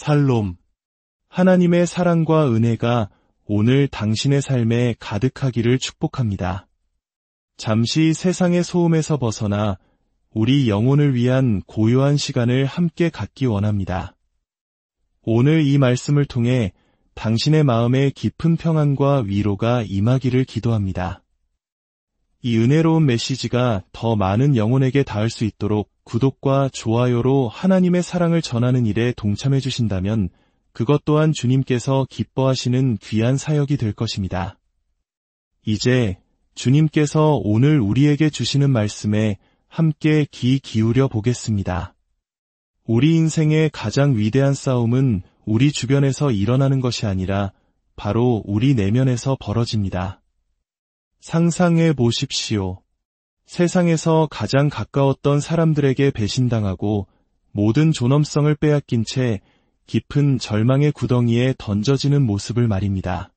살롬. 하나님의 사랑과 은혜가 오늘 당신의 삶에 가득하기를 축복합니다. 잠시 세상의 소음에서 벗어나 우리 영혼을 위한 고요한 시간을 함께 갖기 원합니다. 오늘 이 말씀을 통해 당신의 마음에 깊은 평안과 위로가 임하기를 기도합니다. 이 은혜로운 메시지가 더 많은 영혼에게 닿을 수 있도록 구독과 좋아요로 하나님의 사랑을 전하는 일에 동참해 주신다면 그것 또한 주님께서 기뻐하시는 귀한 사역이 될 것입니다. 이제 주님께서 오늘 우리에게 주시는 말씀에 함께 귀 기울여 보겠습니다. 우리 인생의 가장 위대한 싸움은 우리 주변에서 일어나는 것이 아니라 바로 우리 내면에서 벌어집니다. 상상해 보십시오. 세상에서 가장 가까웠던 사람들에게 배신당하고 모든 존엄성을 빼앗긴 채 깊은 절망의 구덩이에 던져지는 모습을 말입니다.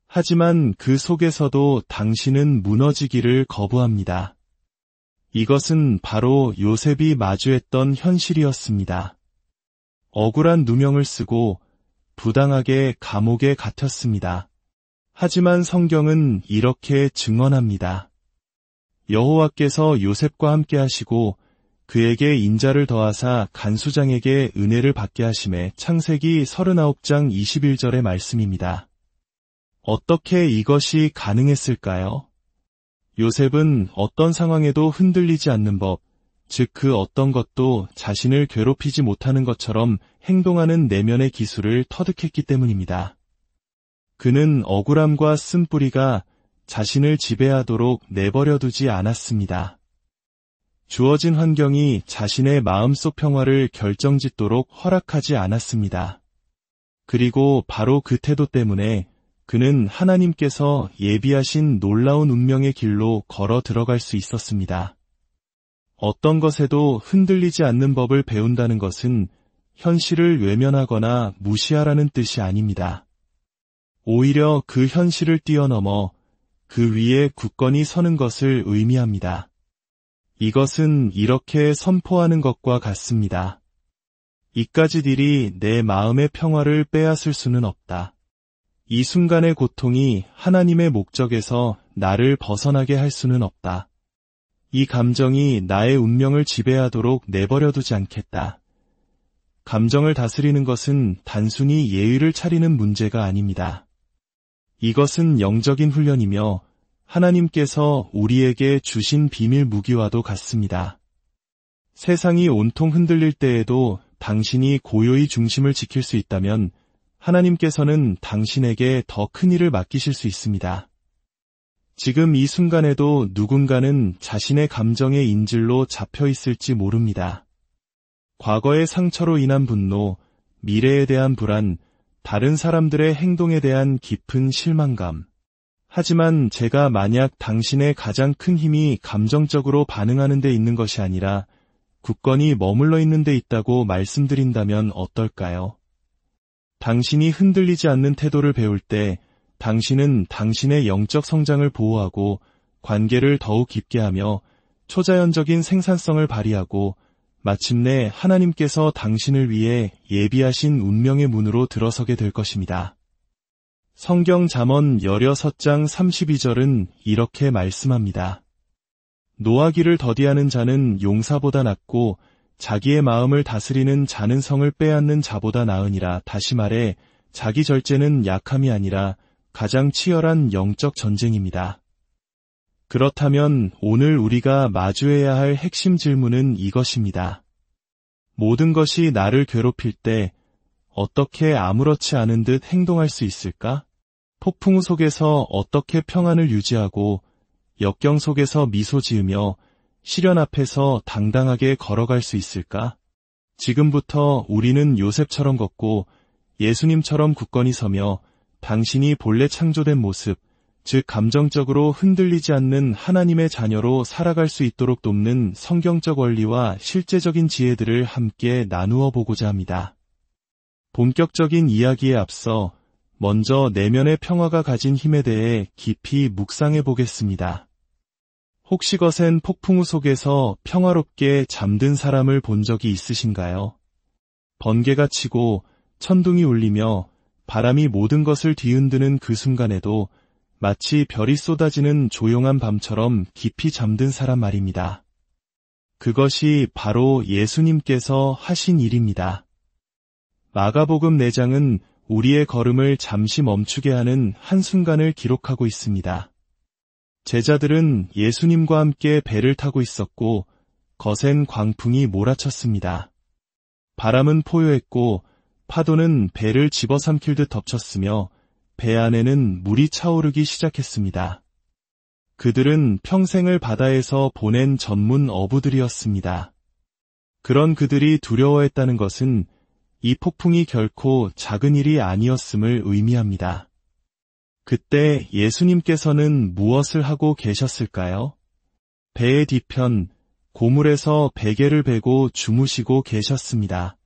하지만 그 속에서도 당신은 무너지기를 거부합니다. 이것은 바로 요셉이 마주했던 현실이었습니다. 억울한 누명을 쓰고 부당하게 감옥에 갇혔습니다. 하지만 성경은 이렇게 증언합니다. 여호와께서 요셉과 함께 하시고 그에게 인자를 더하사 간수장에게 은혜를 받게 하심에 창세기 39장 21절의 말씀입니다. 어떻게 이것이 가능했을까요? 요셉은 어떤 상황에도 흔들리지 않는 법, 즉 그 어떤 것도 자신을 괴롭히지 못하는 것처럼 행동하는 내면의 기술을 터득했기 때문입니다. 그는 억울함과 쓴뿌리가 자신을 지배하도록 내버려두지 않았습니다. 주어진 환경이 자신의 마음속 평화를 결정짓도록 허락하지 않았습니다. 그리고 바로 그 태도 때문에 그는 하나님께서 예비하신 놀라운 운명의 길로 걸어 들어갈 수 있었습니다. 어떤 것에도 흔들리지 않는 법을 배운다는 것은 현실을 외면하거나 무시하라는 뜻이 아닙니다. 오히려 그 현실을 뛰어넘어 그 위에 굳건히 서는 것을 의미합니다. 이것은 이렇게 선포하는 것과 같습니다. 이까짓 일이 내 마음의 평화를 빼앗을 수는 없다. 이 순간의 고통이 하나님의 목적에서 나를 벗어나게 할 수는 없다. 이 감정이 나의 운명을 지배하도록 내버려두지 않겠다. 감정을 다스리는 것은 단순히 예의를 차리는 문제가 아닙니다. 이것은 영적인 훈련이며 하나님께서 우리에게 주신 비밀 무기와도 같습니다. 세상이 온통 흔들릴 때에도 당신이 고요히 중심을 지킬 수 있다면 하나님께서는 당신에게 더 큰 일을 맡기실 수 있습니다. 지금 이 순간에도 누군가는 자신의 감정의 인질로 잡혀 있을지 모릅니다. 과거의 상처로 인한 분노, 미래에 대한 불안, 다른 사람들의 행동에 대한 깊은 실망감. 하지만 제가 만약 당신의 가장 큰 힘이 감정적으로 반응하는 데 있는 것이 아니라 굳건히 머물러 있는 데 있다고 말씀드린다면 어떨까요? 당신이 흔들리지 않는 태도를 배울 때 당신은 당신의 영적 성장을 보호하고 관계를 더욱 깊게 하며 초자연적인 생산성을 발휘하고 마침내 하나님께서 당신을 위해 예비하신 운명의 문으로 들어서게 될 것입니다. 성경 잠언 16장 32절은 이렇게 말씀합니다. 노하기를 더디하는 자는 용사보다 낫고 자기의 마음을 다스리는 자는 성을 빼앗는 자보다 나으니라. 다시 말해 자기 절제는 약함이 아니라 가장 치열한 영적 전쟁입니다. 그렇다면 오늘 우리가 마주해야 할 핵심 질문은 이것입니다. 모든 것이 나를 괴롭힐 때 어떻게 아무렇지 않은 듯 행동할 수 있을까? 폭풍 속에서 어떻게 평안을 유지하고 역경 속에서 미소 지으며 시련 앞에서 당당하게 걸어갈 수 있을까? 지금부터 우리는 요셉처럼 걷고 예수님처럼 굳건히 서며 당신이 본래 창조된 모습, 즉 감정적으로 흔들리지 않는 하나님의 자녀로 살아갈 수 있도록 돕는 성경적 원리와 실제적인 지혜들을 함께 나누어 보고자 합니다. 본격적인 이야기에 앞서 먼저 내면의 평화가 가진 힘에 대해 깊이 묵상해 보겠습니다. 혹시 거센 폭풍우 속에서 평화롭게 잠든 사람을 본 적이 있으신가요? 번개가 치고 천둥이 울리며 바람이 모든 것을 뒤흔드는 그 순간에도 마치 별이 쏟아지는 조용한 밤처럼 깊이 잠든 사람 말입니다. 그것이 바로 예수님께서 하신 일입니다. 마가복음 4장은 우리의 걸음을 잠시 멈추게 하는 한순간을 기록하고 있습니다. 제자들은 예수님과 함께 배를 타고 있었고 거센 광풍이 몰아쳤습니다. 바람은 포효했고 파도는 배를 집어삼킬 듯 덮쳤으며 배 안에는 물이 차오르기 시작했습니다. 그들은 평생을 바다에서 보낸 전문 어부들이었습니다. 그런 그들이 두려워했다는 것은 이 폭풍이 결코 작은 일이 아니었음을 의미합니다. 그때 예수님께서는 무엇을 하고 계셨을까요? 배의 뒤편 고물에서 베개를 베고 주무시고 계셨습니다.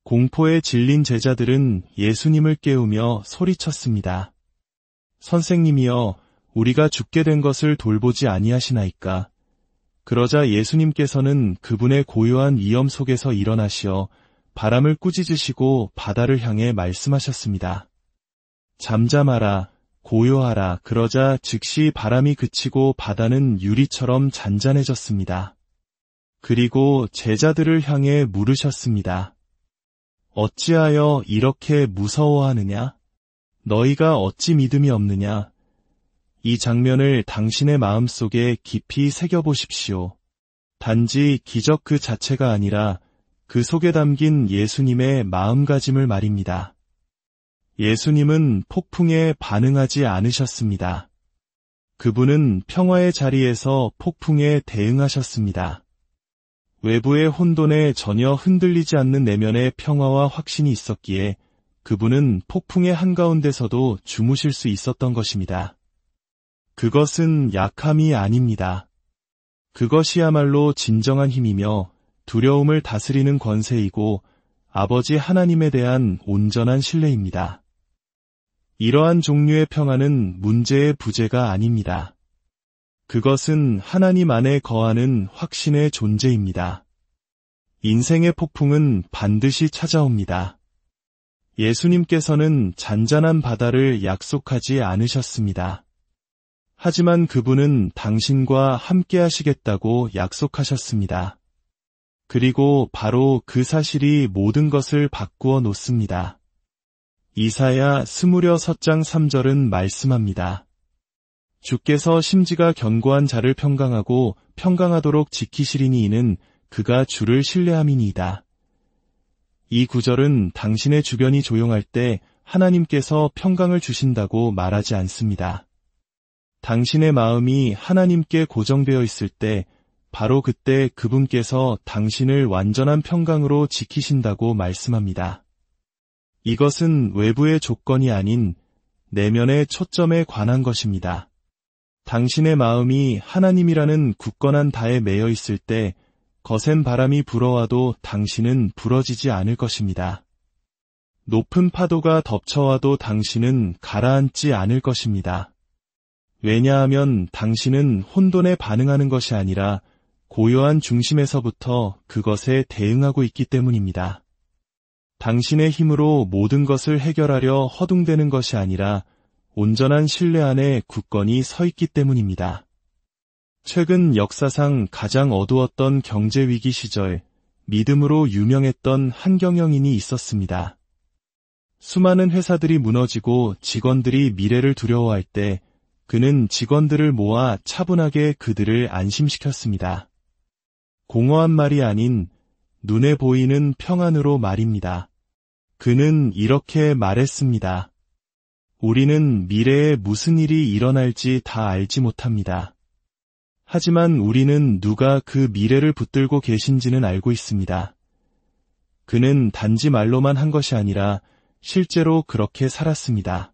공포에 질린 제자들은 예수님을 깨우며 소리쳤습니다. 선생님이여, 우리가 죽게 된 것을 돌보지 아니하시나이까. 그러자 예수님께서는 그분의 고요한 위엄 속에서 일어나시어 바람을 꾸짖으시고 바다를 향해 말씀하셨습니다. 잠잠하라, 고요하라. 그러자 즉시 바람이 그치고 바다는 유리처럼 잔잔해졌습니다. 그리고 제자들을 향해 물으셨습니다. 어찌하여 이렇게 무서워하느냐? 너희가 어찌 믿음이 없느냐? 이 장면을 당신의 마음속에 깊이 새겨보십시오. 단지 기적 그 자체가 아니라 그 속에 담긴 예수님의 마음가짐을 말입니다. 예수님은 폭풍에 반응하지 않으셨습니다. 그분은 평화의 자리에서 폭풍에 대응하셨습니다. 외부의 혼돈에 전혀 흔들리지 않는 내면의 평화와 확신이 있었기에 그분은 폭풍의 한가운데서도 주무실 수 있었던 것입니다. 그것은 약함이 아닙니다. 그것이야말로 진정한 힘이며 두려움을 다스리는 권세이고 아버지 하나님에 대한 온전한 신뢰입니다. 이러한 종류의 평화는 문제의 부재가 아닙니다. 그것은 하나님 안에 거하는 확신의 존재입니다. 인생의 폭풍은 반드시 찾아옵니다. 예수님께서는 잔잔한 바다를 약속하지 않으셨습니다. 하지만 그분은 당신과 함께 하시겠다고 약속하셨습니다. 그리고 바로 그 사실이 모든 것을 바꾸어 놓습니다. 이사야 26장 3절은 말씀합니다. 주께서 심지가 견고한 자를 평강하고 평강하도록 지키시리니 이는 그가 주를 신뢰함이니이다. 이 구절은 당신의 주변이 조용할 때 하나님께서 평강을 주신다고 말하지 않습니다. 당신의 마음이 하나님께 고정되어 있을 때 바로 그때 그분께서 당신을 완전한 평강으로 지키신다고 말씀합니다. 이것은 외부의 조건이 아닌 내면의 초점에 관한 것입니다. 당신의 마음이 하나님이라는 굳건한 다에 매여 있을 때 거센 바람이 불어와도 당신은 부러지지 않을 것입니다. 높은 파도가 덮쳐와도 당신은 가라앉지 않을 것입니다. 왜냐하면 당신은 혼돈에 반응하는 것이 아니라 고요한 중심에서부터 그것에 대응하고 있기 때문입니다. 당신의 힘으로 모든 것을 해결하려 허둥대는 것이 아니라 온전한 신뢰 안에 굳건히 서 있기 때문입니다. 최근 역사상 가장 어두웠던 경제위기 시절 믿음으로 유명했던 한 경영인이 있었습니다. 수많은 회사들이 무너지고 직원들이 미래를 두려워할 때 그는 직원들을 모아 차분하게 그들을 안심시켰습니다. 공허한 말이 아닌 눈에 보이는 평안으로 말입니다. 그는 이렇게 말했습니다. 우리는 미래에 무슨 일이 일어날지 다 알지 못합니다. 하지만 우리는 누가 그 미래를 붙들고 계신지는 알고 있습니다. 그는 단지 말로만 한 것이 아니라 실제로 그렇게 살았습니다.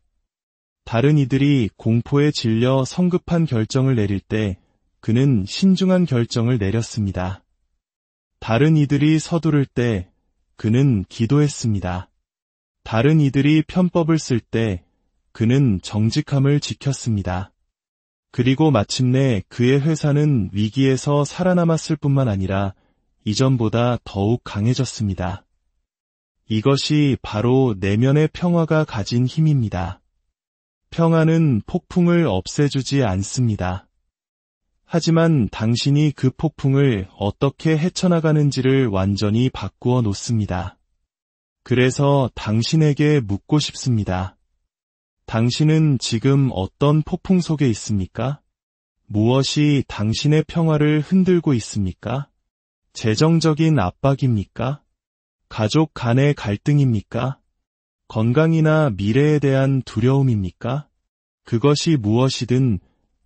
다른 이들이 공포에 질려 성급한 결정을 내릴 때 그는 신중한 결정을 내렸습니다. 다른 이들이 서두를 때 그는 기도했습니다. 다른 이들이 편법을 쓸 때 그는 정직함을 지켰습니다. 그리고 마침내 그의 회사는 위기에서 살아남았을 뿐만 아니라 이전보다 더욱 강해졌습니다. 이것이 바로 내면의 평화가 가진 힘입니다. 평화는 폭풍을 없애주지 않습니다. 하지만 당신이 그 폭풍을 어떻게 헤쳐나가는지를 완전히 바꾸어 놓습니다. 그래서 당신에게 묻고 싶습니다. 당신은 지금 어떤 폭풍 속에 있습니까? 무엇이 당신의 평화를 흔들고 있습니까? 재정적인 압박입니까? 가족 간의 갈등입니까? 건강이나 미래에 대한 두려움입니까? 그것이 무엇이든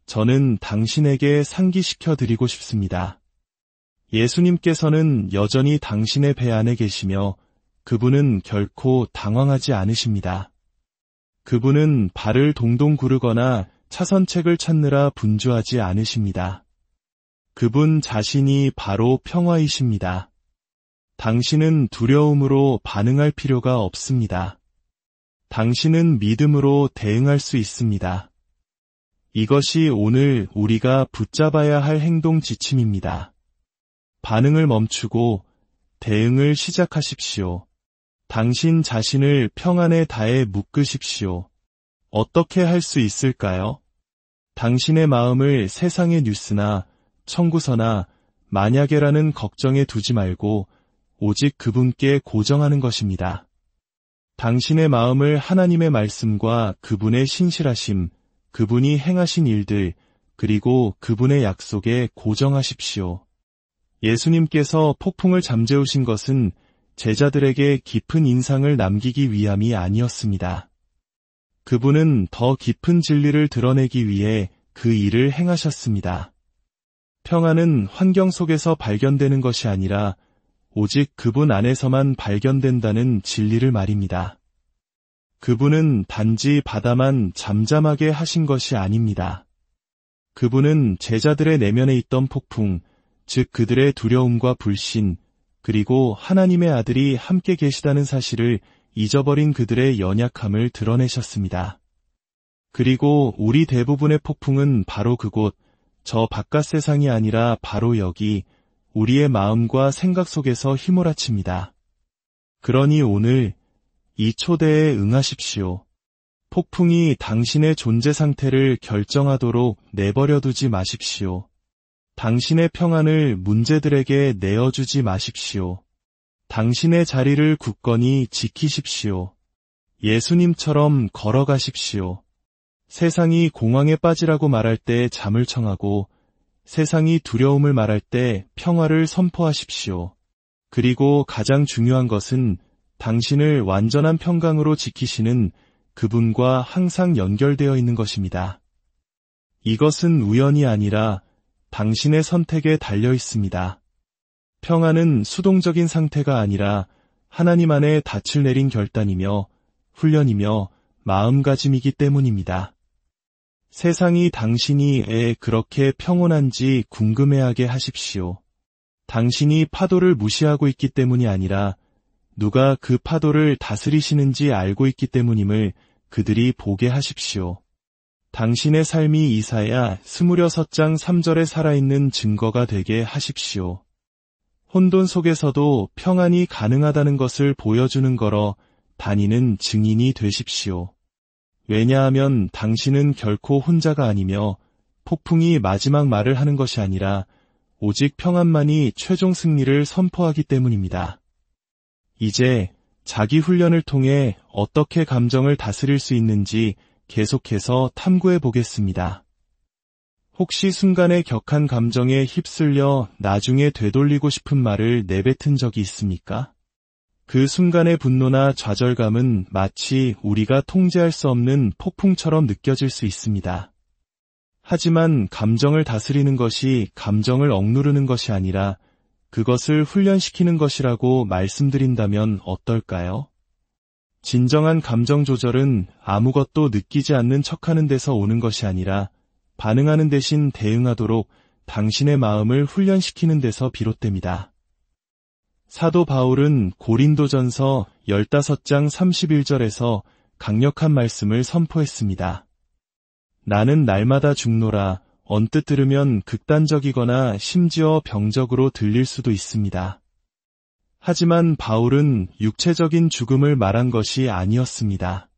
저는 당신에게 상기시켜 드리고 싶습니다. 예수님께서는 여전히 당신의 배 안에 계시며 그분은 결코 당황하지 않으십니다. 그분은 발을 동동 구르거나 차선책을 찾느라 분주하지 않으십니다. 그분 자신이 바로 평화이십니다. 당신은 두려움으로 반응할 필요가 없습니다. 당신은 믿음으로 대응할 수 있습니다. 이것이 오늘 우리가 붙잡아야 할 행동 지침입니다. 반응을 멈추고 대응을 시작하십시오. 당신 자신을 평안의 다에 묶으십시오. 어떻게 할 수 있을까요? 당신의 마음을 세상의 뉴스나 청구서나 만약에라는 걱정에 두지 말고 오직 그분께 고정하는 것입니다. 당신의 마음을 하나님의 말씀과 그분의 신실하심, 그분이 행하신 일들, 그리고 그분의 약속에 고정하십시오. 예수님께서 폭풍을 잠재우신 것은 제자들에게 깊은 인상을 남기기 위함이 아니었습니다. 그분은 더 깊은 진리를 드러내기 위해 그 일을 행하셨습니다. 평안은 환경 속에서 발견되는 것이 아니라 오직 그분 안에서만 발견된다는 진리를 말입니다. 그분은 단지 바다만 잠잠하게 하신 것이 아닙니다. 그분은 제자들의 내면에 있던 폭풍, 즉 그들의 두려움과 불신, 그리고 하나님의 아들이 함께 계시다는 사실을 잊어버린 그들의 연약함을 드러내셨습니다. 그리고 우리 대부분의 폭풍은 바로 그곳, 저 바깥 세상이 아니라 바로 여기, 우리의 마음과 생각 속에서 휘몰아칩니다. 그러니 오늘 이 초대에 응하십시오. 폭풍이 당신의 존재 상태를 결정하도록 내버려 두지 마십시오. 당신의 평안을 문제들에게 내어주지 마십시오. 당신의 자리를 굳건히 지키십시오. 예수님처럼 걸어가십시오. 세상이 공황에 빠지라고 말할 때 잠을 청하고 세상이 두려움을 말할 때 평화를 선포하십시오. 그리고 가장 중요한 것은 당신을 완전한 평강으로 지키시는 그분과 항상 연결되어 있는 것입니다. 이것은 우연이 아니라 당신의 선택에 달려 있습니다. 평안은 수동적인 상태가 아니라 하나님 안에 닻을 내린 결단이며 훈련이며 마음가짐이기 때문입니다. 세상이 당신이 왜 그렇게 평온한지 궁금해하게 하십시오. 당신이 파도를 무시하고 있기 때문이 아니라 누가 그 파도를 다스리시는지 알고 있기 때문임을 그들이 보게 하십시오. 당신의 삶이 이사야 26장 3절에 살아있는 증거가 되게 하십시오. 혼돈 속에서도 평안이 가능하다는 것을 보여주는 거러 다니는 증인이 되십시오. 왜냐하면 당신은 결코 혼자가 아니며 폭풍이 마지막 말을 하는 것이 아니라 오직 평안만이 최종 승리를 선포하기 때문입니다. 이제 자기 훈련을 통해 어떻게 감정을 다스릴 수 있는지 계속해서 탐구해 보겠습니다. 혹시 순간의 격한 감정에 휩쓸려 나중에 되돌리고 싶은 말을 내뱉은 적이 있습니까? 그 순간의 분노나 좌절감은 마치 우리가 통제할 수 없는 폭풍처럼 느껴질 수 있습니다. 하지만 감정을 다스리는 것이 감정을 억누르는 것이 아니라 그것을 훈련시키는 것이라고 말씀드린다면 어떨까요? 진정한 감정 조절은 아무것도 느끼지 않는 척하는 데서 오는 것이 아니라 반응하는 대신 대응하도록 당신의 마음을 훈련시키는 데서 비롯됩니다. 사도 바울은 고린도전서 15장 31절에서 강력한 말씀을 선포했습니다. 나는 날마다 죽노라. 언뜻 들으면 극단적이거나 심지어 병적으로 들릴 수도 있습니다. 하지만 바울은 육체적인 죽음을 말한 것이 아니었습니다.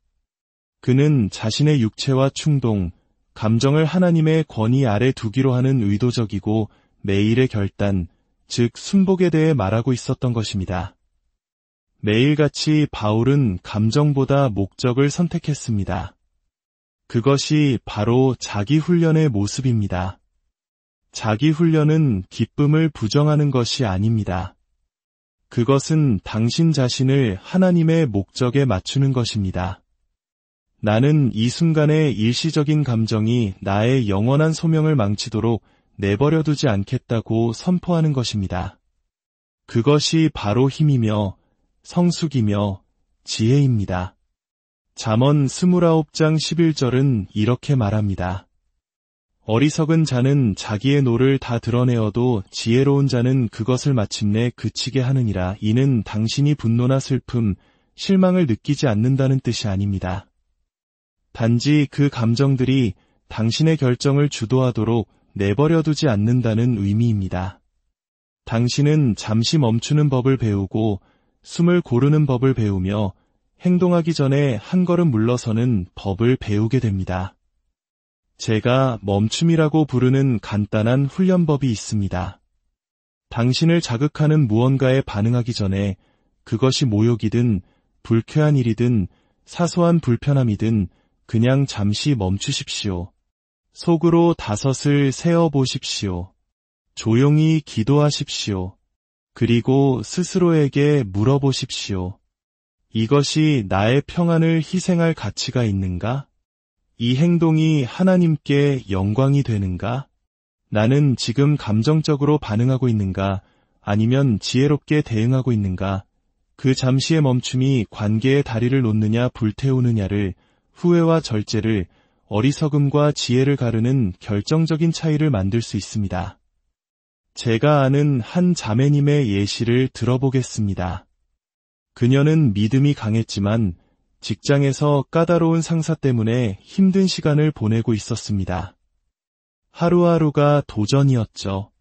그는 자신의 육체와 충동, 감정을 하나님의 권위 아래 두기로 하는 의도적이고 매일의 결단, 즉 순복에 대해 말하고 있었던 것입니다. 매일같이 바울은 감정보다 목적을 선택했습니다. 그것이 바로 자기 훈련의 모습입니다. 자기 훈련은 기쁨을 부정하는 것이 아닙니다. 그것은 당신 자신을 하나님의 목적에 맞추는 것입니다. 나는 이 순간의 일시적인 감정이 나의 영원한 소명을 망치도록 내버려두지 않겠다고 선포하는 것입니다. 그것이 바로 힘이며 성숙이며 지혜입니다. 잠언 29장 11절은 이렇게 말합니다. 어리석은 자는 자기의 노를 다 드러내어도 지혜로운 자는 그것을 마침내 그치게 하느니라. 이는 당신이 분노나 슬픔, 실망을 느끼지 않는다는 뜻이 아닙니다. 단지 그 감정들이 당신의 결정을 주도하도록 내버려두지 않는다는 의미입니다. 당신은 잠시 멈추는 법을 배우고 숨을 고르는 법을 배우며 행동하기 전에 한 걸음 물러서는 법을 배우게 됩니다. 제가 멈춤이라고 부르는 간단한 훈련법이 있습니다. 당신을 자극하는 무언가에 반응하기 전에 그것이 모욕이든 불쾌한 일이든 사소한 불편함이든 그냥 잠시 멈추십시오. 속으로 5을 세어보십시오. 조용히 기도하십시오. 그리고 스스로에게 물어보십시오. 이것이 나의 평안을 희생할 가치가 있는가? 이 행동이 하나님께 영광이 되는가? 나는 지금 감정적으로 반응하고 있는가? 아니면 지혜롭게 대응하고 있는가? 그 잠시의 멈춤이 관계의 다리를 놓느냐 불태우느냐를, 후회와 절제를, 어리석음과 지혜를 가르는 결정적인 차이를 만들 수 있습니다. 제가 아는 한 자매님의 예시를 들어보겠습니다. 그녀는 믿음이 강했지만 직장에서 까다로운 상사 때문에 힘든 시간을 보내고 있었습니다. 하루하루가 도전이었죠.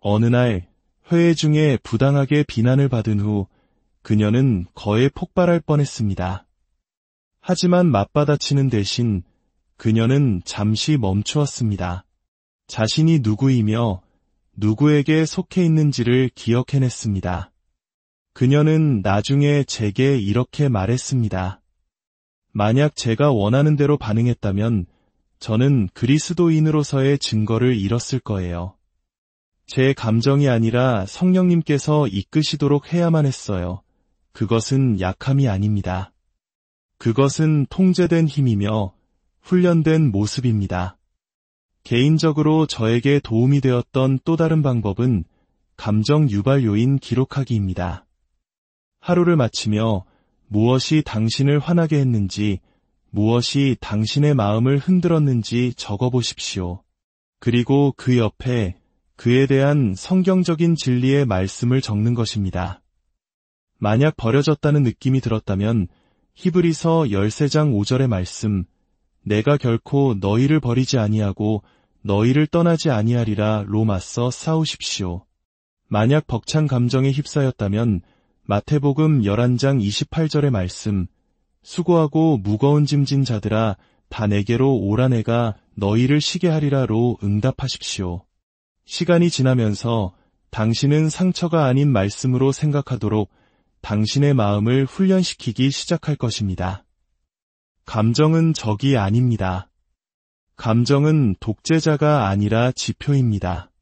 어느 날 회의 중에 부당하게 비난을 받은 후 그녀는 거의 폭발할 뻔했습니다. 하지만 맞받아치는 대신 그녀는 잠시 멈추었습니다. 자신이 누구이며 누구에게 속해 있는지를 기억해냈습니다. 그녀는 나중에 제게 이렇게 말했습니다. 만약 제가 원하는 대로 반응했다면 저는 그리스도인으로서의 증거를 잃었을 거예요. 제 감정이 아니라 성령님께서 이끄시도록 해야만 했어요. 그것은 약함이 아닙니다. 그것은 통제된 힘이며 훈련된 모습입니다. 개인적으로 저에게 도움이 되었던 또 다른 방법은 감정 유발 요인 기록하기입니다. 하루를 마치며 무엇이 당신을 화나게 했는지, 무엇이 당신의 마음을 흔들었는지 적어보십시오. 그리고 그 옆에 그에 대한 성경적인 진리의 말씀을 적는 것입니다. 만약 버려졌다는 느낌이 들었다면 히브리서 13장 5절의 말씀, 내가 결코 너희를 버리지 아니하고 너희를 떠나지 아니하리라 로마서 싸우십시오. 만약 벅찬 감정에 휩싸였다면 마태복음 11장 28절의 말씀, 수고하고 무거운 짐진 자들아 다 내게로 오라 내가 너희를 쉬게 하리라로 응답하십시오. 시간이 지나면서 당신은 상처가 아닌 말씀으로 생각하도록 당신의 마음을 훈련시키기 시작할 것입니다. 감정은 적이 아닙니다. 감정은 독재자가 아니라 지표입니다.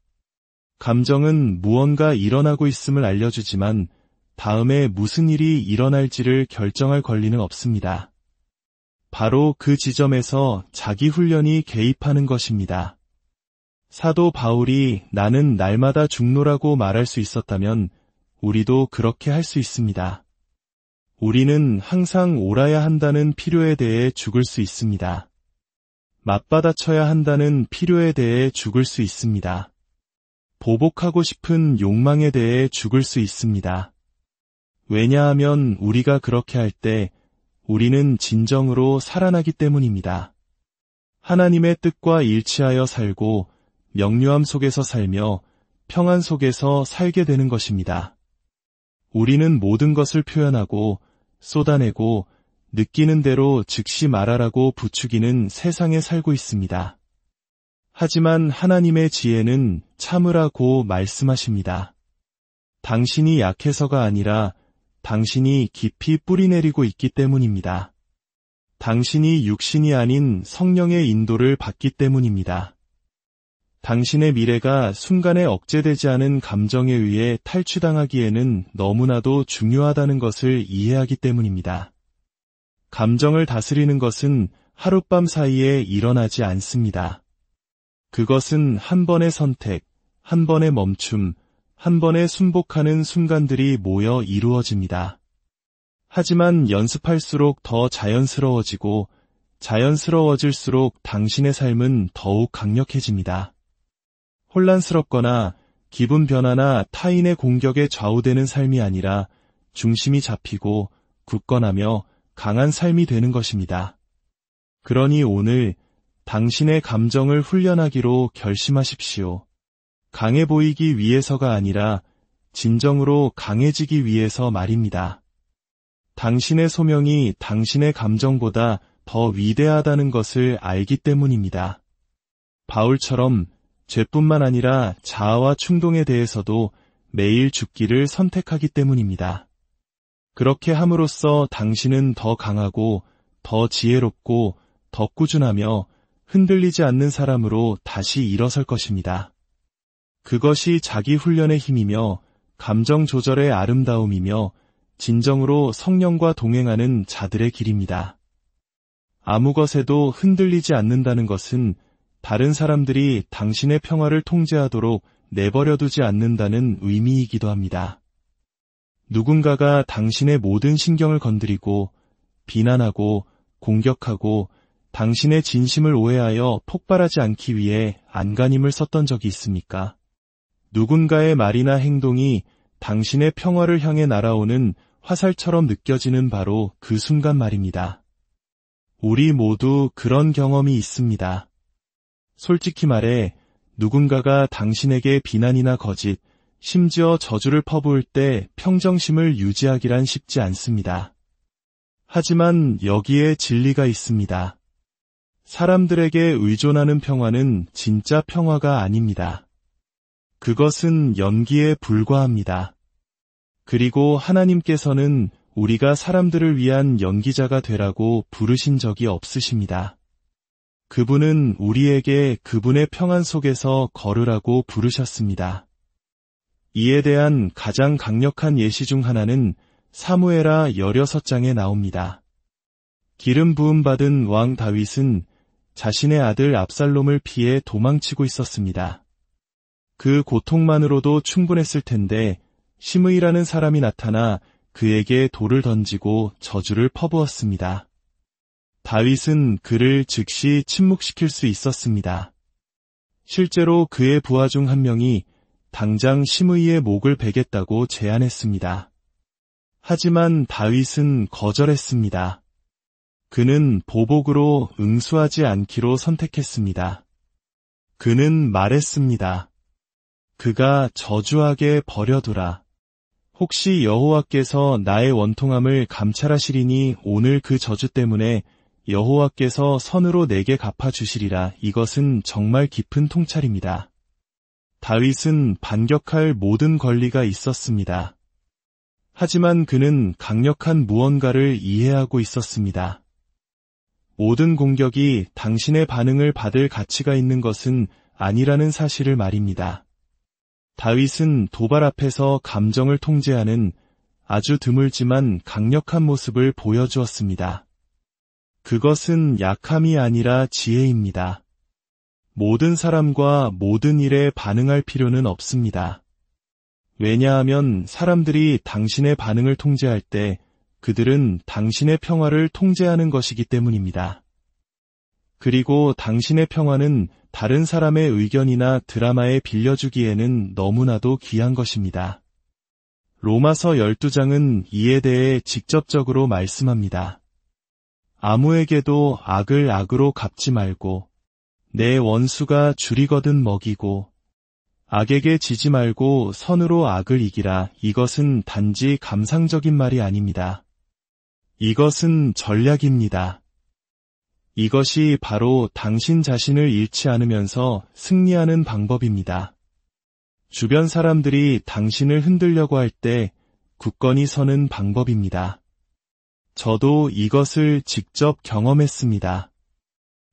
감정은 무언가 일어나고 있음을 알려주지만 다음에 무슨 일이 일어날지를 결정할 권리는 없습니다. 바로 그 지점에서 자기 훈련이 개입하는 것입니다. 사도 바울이 나는 날마다 죽노라고 말할 수 있었다면 우리도 그렇게 할 수 있습니다. 우리는 항상 옳아야 한다는 필요에 대해 죽을 수 있습니다. 맞받아쳐야 한다는 필요에 대해 죽을 수 있습니다. 보복하고 싶은 욕망에 대해 죽을 수 있습니다. 왜냐하면 우리가 그렇게 할 때 우리는 진정으로 살아나기 때문입니다. 하나님의 뜻과 일치하여 살고 명료함 속에서 살며 평안 속에서 살게 되는 것입니다. 우리는 모든 것을 표현하고 쏟아내고 느끼는 대로 즉시 말하라고 부추기는 세상에 살고 있습니다. 하지만 하나님의 지혜는 참으라고 말씀하십니다. 당신이 약해서가 아니라 당신이 깊이 뿌리내리고 있기 때문입니다. 당신이 육신이 아닌 성령의 인도를 받기 때문입니다. 당신의 미래가 순간에 억제되지 않은 감정에 의해 탈취당하기에는 너무나도 중요하다는 것을 이해하기 때문입니다. 감정을 다스리는 것은 하룻밤 사이에 일어나지 않습니다. 그것은 한 번의 선택, 한 번의 멈춤, 한 번의 순복하는 순간들이 모여 이루어집니다. 하지만 연습할수록 더 자연스러워지고 자연스러워질수록 당신의 삶은 더욱 강력해집니다. 혼란스럽거나 기분 변화나 타인의 공격에 좌우되는 삶이 아니라 중심이 잡히고 굳건하며 강한 삶이 되는 것입니다. 그러니 오늘 당신의 감정을 훈련하기로 결심하십시오. 강해 보이기 위해서가 아니라 진정으로 강해지기 위해서 말입니다. 당신의 소명이 당신의 감정보다 더 위대하다는 것을 알기 때문입니다. 바울처럼 죄뿐만 아니라 자아와 충동에 대해서도 매일 죽기를 선택하기 때문입니다. 그렇게 함으로써 당신은 더 강하고 더 지혜롭고 더 꾸준하며 흔들리지 않는 사람으로 다시 일어설 것입니다. 그것이 자기 훈련의 힘이며 감정 조절의 아름다움이며 진정으로 성령과 동행하는 자들의 길입니다. 아무 것에도 흔들리지 않는다는 것은 다른 사람들이 당신의 평화를 통제하도록 내버려두지 않는다는 의미이기도 합니다. 누군가가 당신의 모든 신경을 건드리고 비난하고 공격하고 당신의 진심을 오해하여 폭발하지 않기 위해 안간힘을 썼던 적이 있습니까? 누군가의 말이나 행동이 당신의 평화를 향해 날아오는 화살처럼 느껴지는 바로 그 순간 말입니다. 우리 모두 그런 경험이 있습니다. 솔직히 말해 누군가가 당신에게 비난이나 거짓, 심지어 저주를 퍼부을 때 평정심을 유지하기란 쉽지 않습니다. 하지만 여기에 진리가 있습니다. 사람들에게 의존하는 평화는 진짜 평화가 아닙니다. 그것은 연기에 불과합니다. 그리고 하나님께서는 우리가 사람들을 위한 연기자가 되라고 부르신 적이 없으십니다. 그분은 우리에게 그분의 평안 속에서 걸으라고 부르셨습니다. 이에 대한 가장 강력한 예시 중 하나는 사무엘하 16장에 나옵니다. 기름 부음 받은 왕 다윗은 자신의 아들 압살롬을 피해 도망치고 있었습니다. 그 고통만으로도 충분했을 텐데 시므이라는 사람이 나타나 그에게 돌을 던지고 저주를 퍼부었습니다. 다윗은 그를 즉시 침묵시킬 수 있었습니다. 실제로 그의 부하 중 한 명이 당장 시므이의 목을 베겠다고 제안했습니다. 하지만 다윗은 거절했습니다. 그는 보복으로 응수하지 않기로 선택했습니다. 그는 말했습니다. 그가 저주하게 버려두라. 혹시 여호와께서 나의 원통함을 감찰하시리니 오늘 그 저주 때문에 여호와께서 선으로 내게 갚아주시리라. 이것은 정말 깊은 통찰입니다. 다윗은 반격할 모든 권리가 있었습니다. 하지만 그는 강력한 무언가를 이해하고 있었습니다. 모든 공격이 당신의 반응을 받을 가치가 있는 것은 아니라는 사실을 말입니다. 다윗은 도발 앞에서 감정을 통제하는 아주 드물지만 강력한 모습을 보여주었습니다. 그것은 약함이 아니라 지혜입니다. 모든 사람과 모든 일에 반응할 필요는 없습니다. 왜냐하면 사람들이 당신의 반응을 통제할 때 그들은 당신의 평화를 통제하는 것이기 때문입니다. 그리고 당신의 평화는 다른 사람의 의견이나 드라마에 빌려주기에는 너무나도 귀한 것입니다. 로마서 12장은 이에 대해 직접적으로 말씀합니다. 아무에게도 악을 악으로 갚지 말고 내 원수가 줄이거든 먹이고 악에게 지지 말고 선으로 악을 이기라. 이것은 단지 감상적인 말이 아닙니다. 이것은 전략입니다. 이것이 바로 당신 자신을 잃지 않으면서 승리하는 방법입니다. 주변 사람들이 당신을 흔들려고 할 때 굳건히 서는 방법입니다. 저도 이것을 직접 경험했습니다.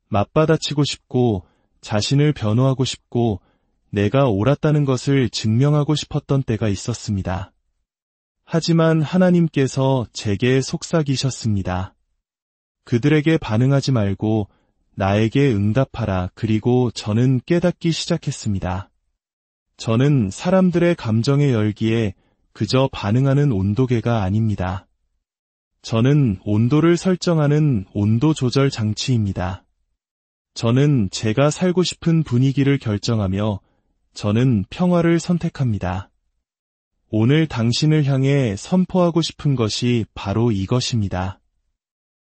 맞받아치고 싶고 자신을 변호하고 싶고 내가 옳았다는 것을 증명하고 싶었던 때가 있었습니다. 하지만 하나님께서 제게 속삭이셨습니다. 그들에게 반응하지 말고 나에게 응답하라. 그리고 저는 깨닫기 시작했습니다. 저는 사람들의 감정의 열기에 그저 반응하는 온도계가 아닙니다. 저는 온도를 설정하는 온도 조절 장치입니다. 저는 제가 살고 싶은 분위기를 결정하며 저는 평화를 선택합니다. 오늘 당신을 향해 선포하고 싶은 것이 바로 이것입니다.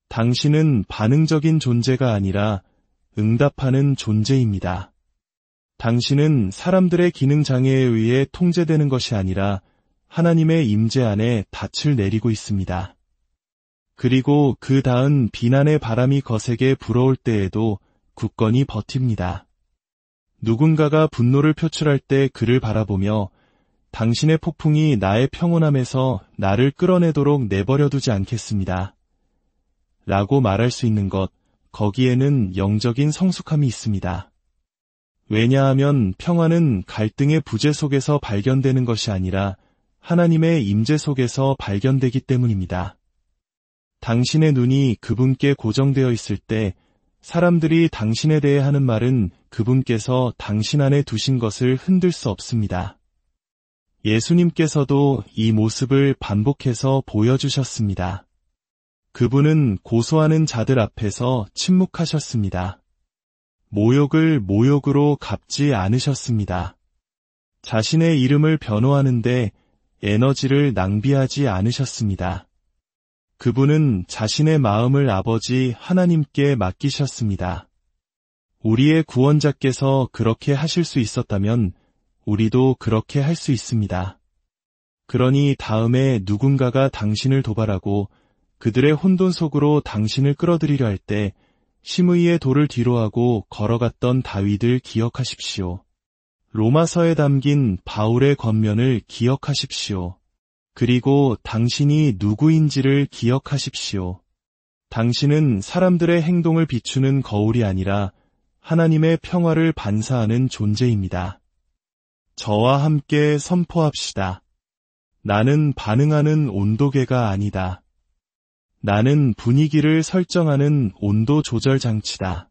당신은 반응적인 존재가 아니라 응답하는 존재입니다. 당신은 사람들의 기능 장애에 의해 통제되는 것이 아니라 하나님의 임재 안에 닻을 내리고 있습니다. 그리고 그 닿은 비난의 바람이 거세게 불어올 때에도 굳건히 버팁니다. 누군가가 분노를 표출할 때 그를 바라보며 당신의 폭풍이 나의 평온함에서 나를 끌어내도록 내버려두지 않겠습니다. 라고 말할 수 있는 것, 거기에는 영적인 성숙함이 있습니다. 왜냐하면 평화는 갈등의 부재 속에서 발견되는 것이 아니라 하나님의 임재 속에서 발견되기 때문입니다. 당신의 눈이 그분께 고정되어 있을 때 사람들이 당신에 대해 하는 말은 그분께서 당신 안에 두신 것을 흔들 수 없습니다. 예수님께서도 이 모습을 반복해서 보여주셨습니다. 그분은 고소하는 자들 앞에서 침묵하셨습니다. 모욕을 모욕으로 갚지 않으셨습니다. 자신의 이름을 변호하는데 에너지를 낭비하지 않으셨습니다. 그분은 자신의 마음을 아버지 하나님께 맡기셨습니다. 우리의 구원자께서 그렇게 하실 수 있었다면 우리도 그렇게 할 수 있습니다. 그러니 다음에 누군가가 당신을 도발하고 그들의 혼돈 속으로 당신을 끌어들이려 할 때 심의의 돌을 뒤로하고 걸어갔던 다윗을 기억하십시오. 로마서에 담긴 바울의 권면을 기억하십시오. 그리고 당신이 누구인지를 기억하십시오. 당신은 사람들의 행동을 비추는 거울이 아니라 하나님의 평화를 반사하는 존재입니다. 저와 함께 선포합시다. 나는 반응하는 온도계가 아니다. 나는 분위기를 설정하는 온도 조절 장치다.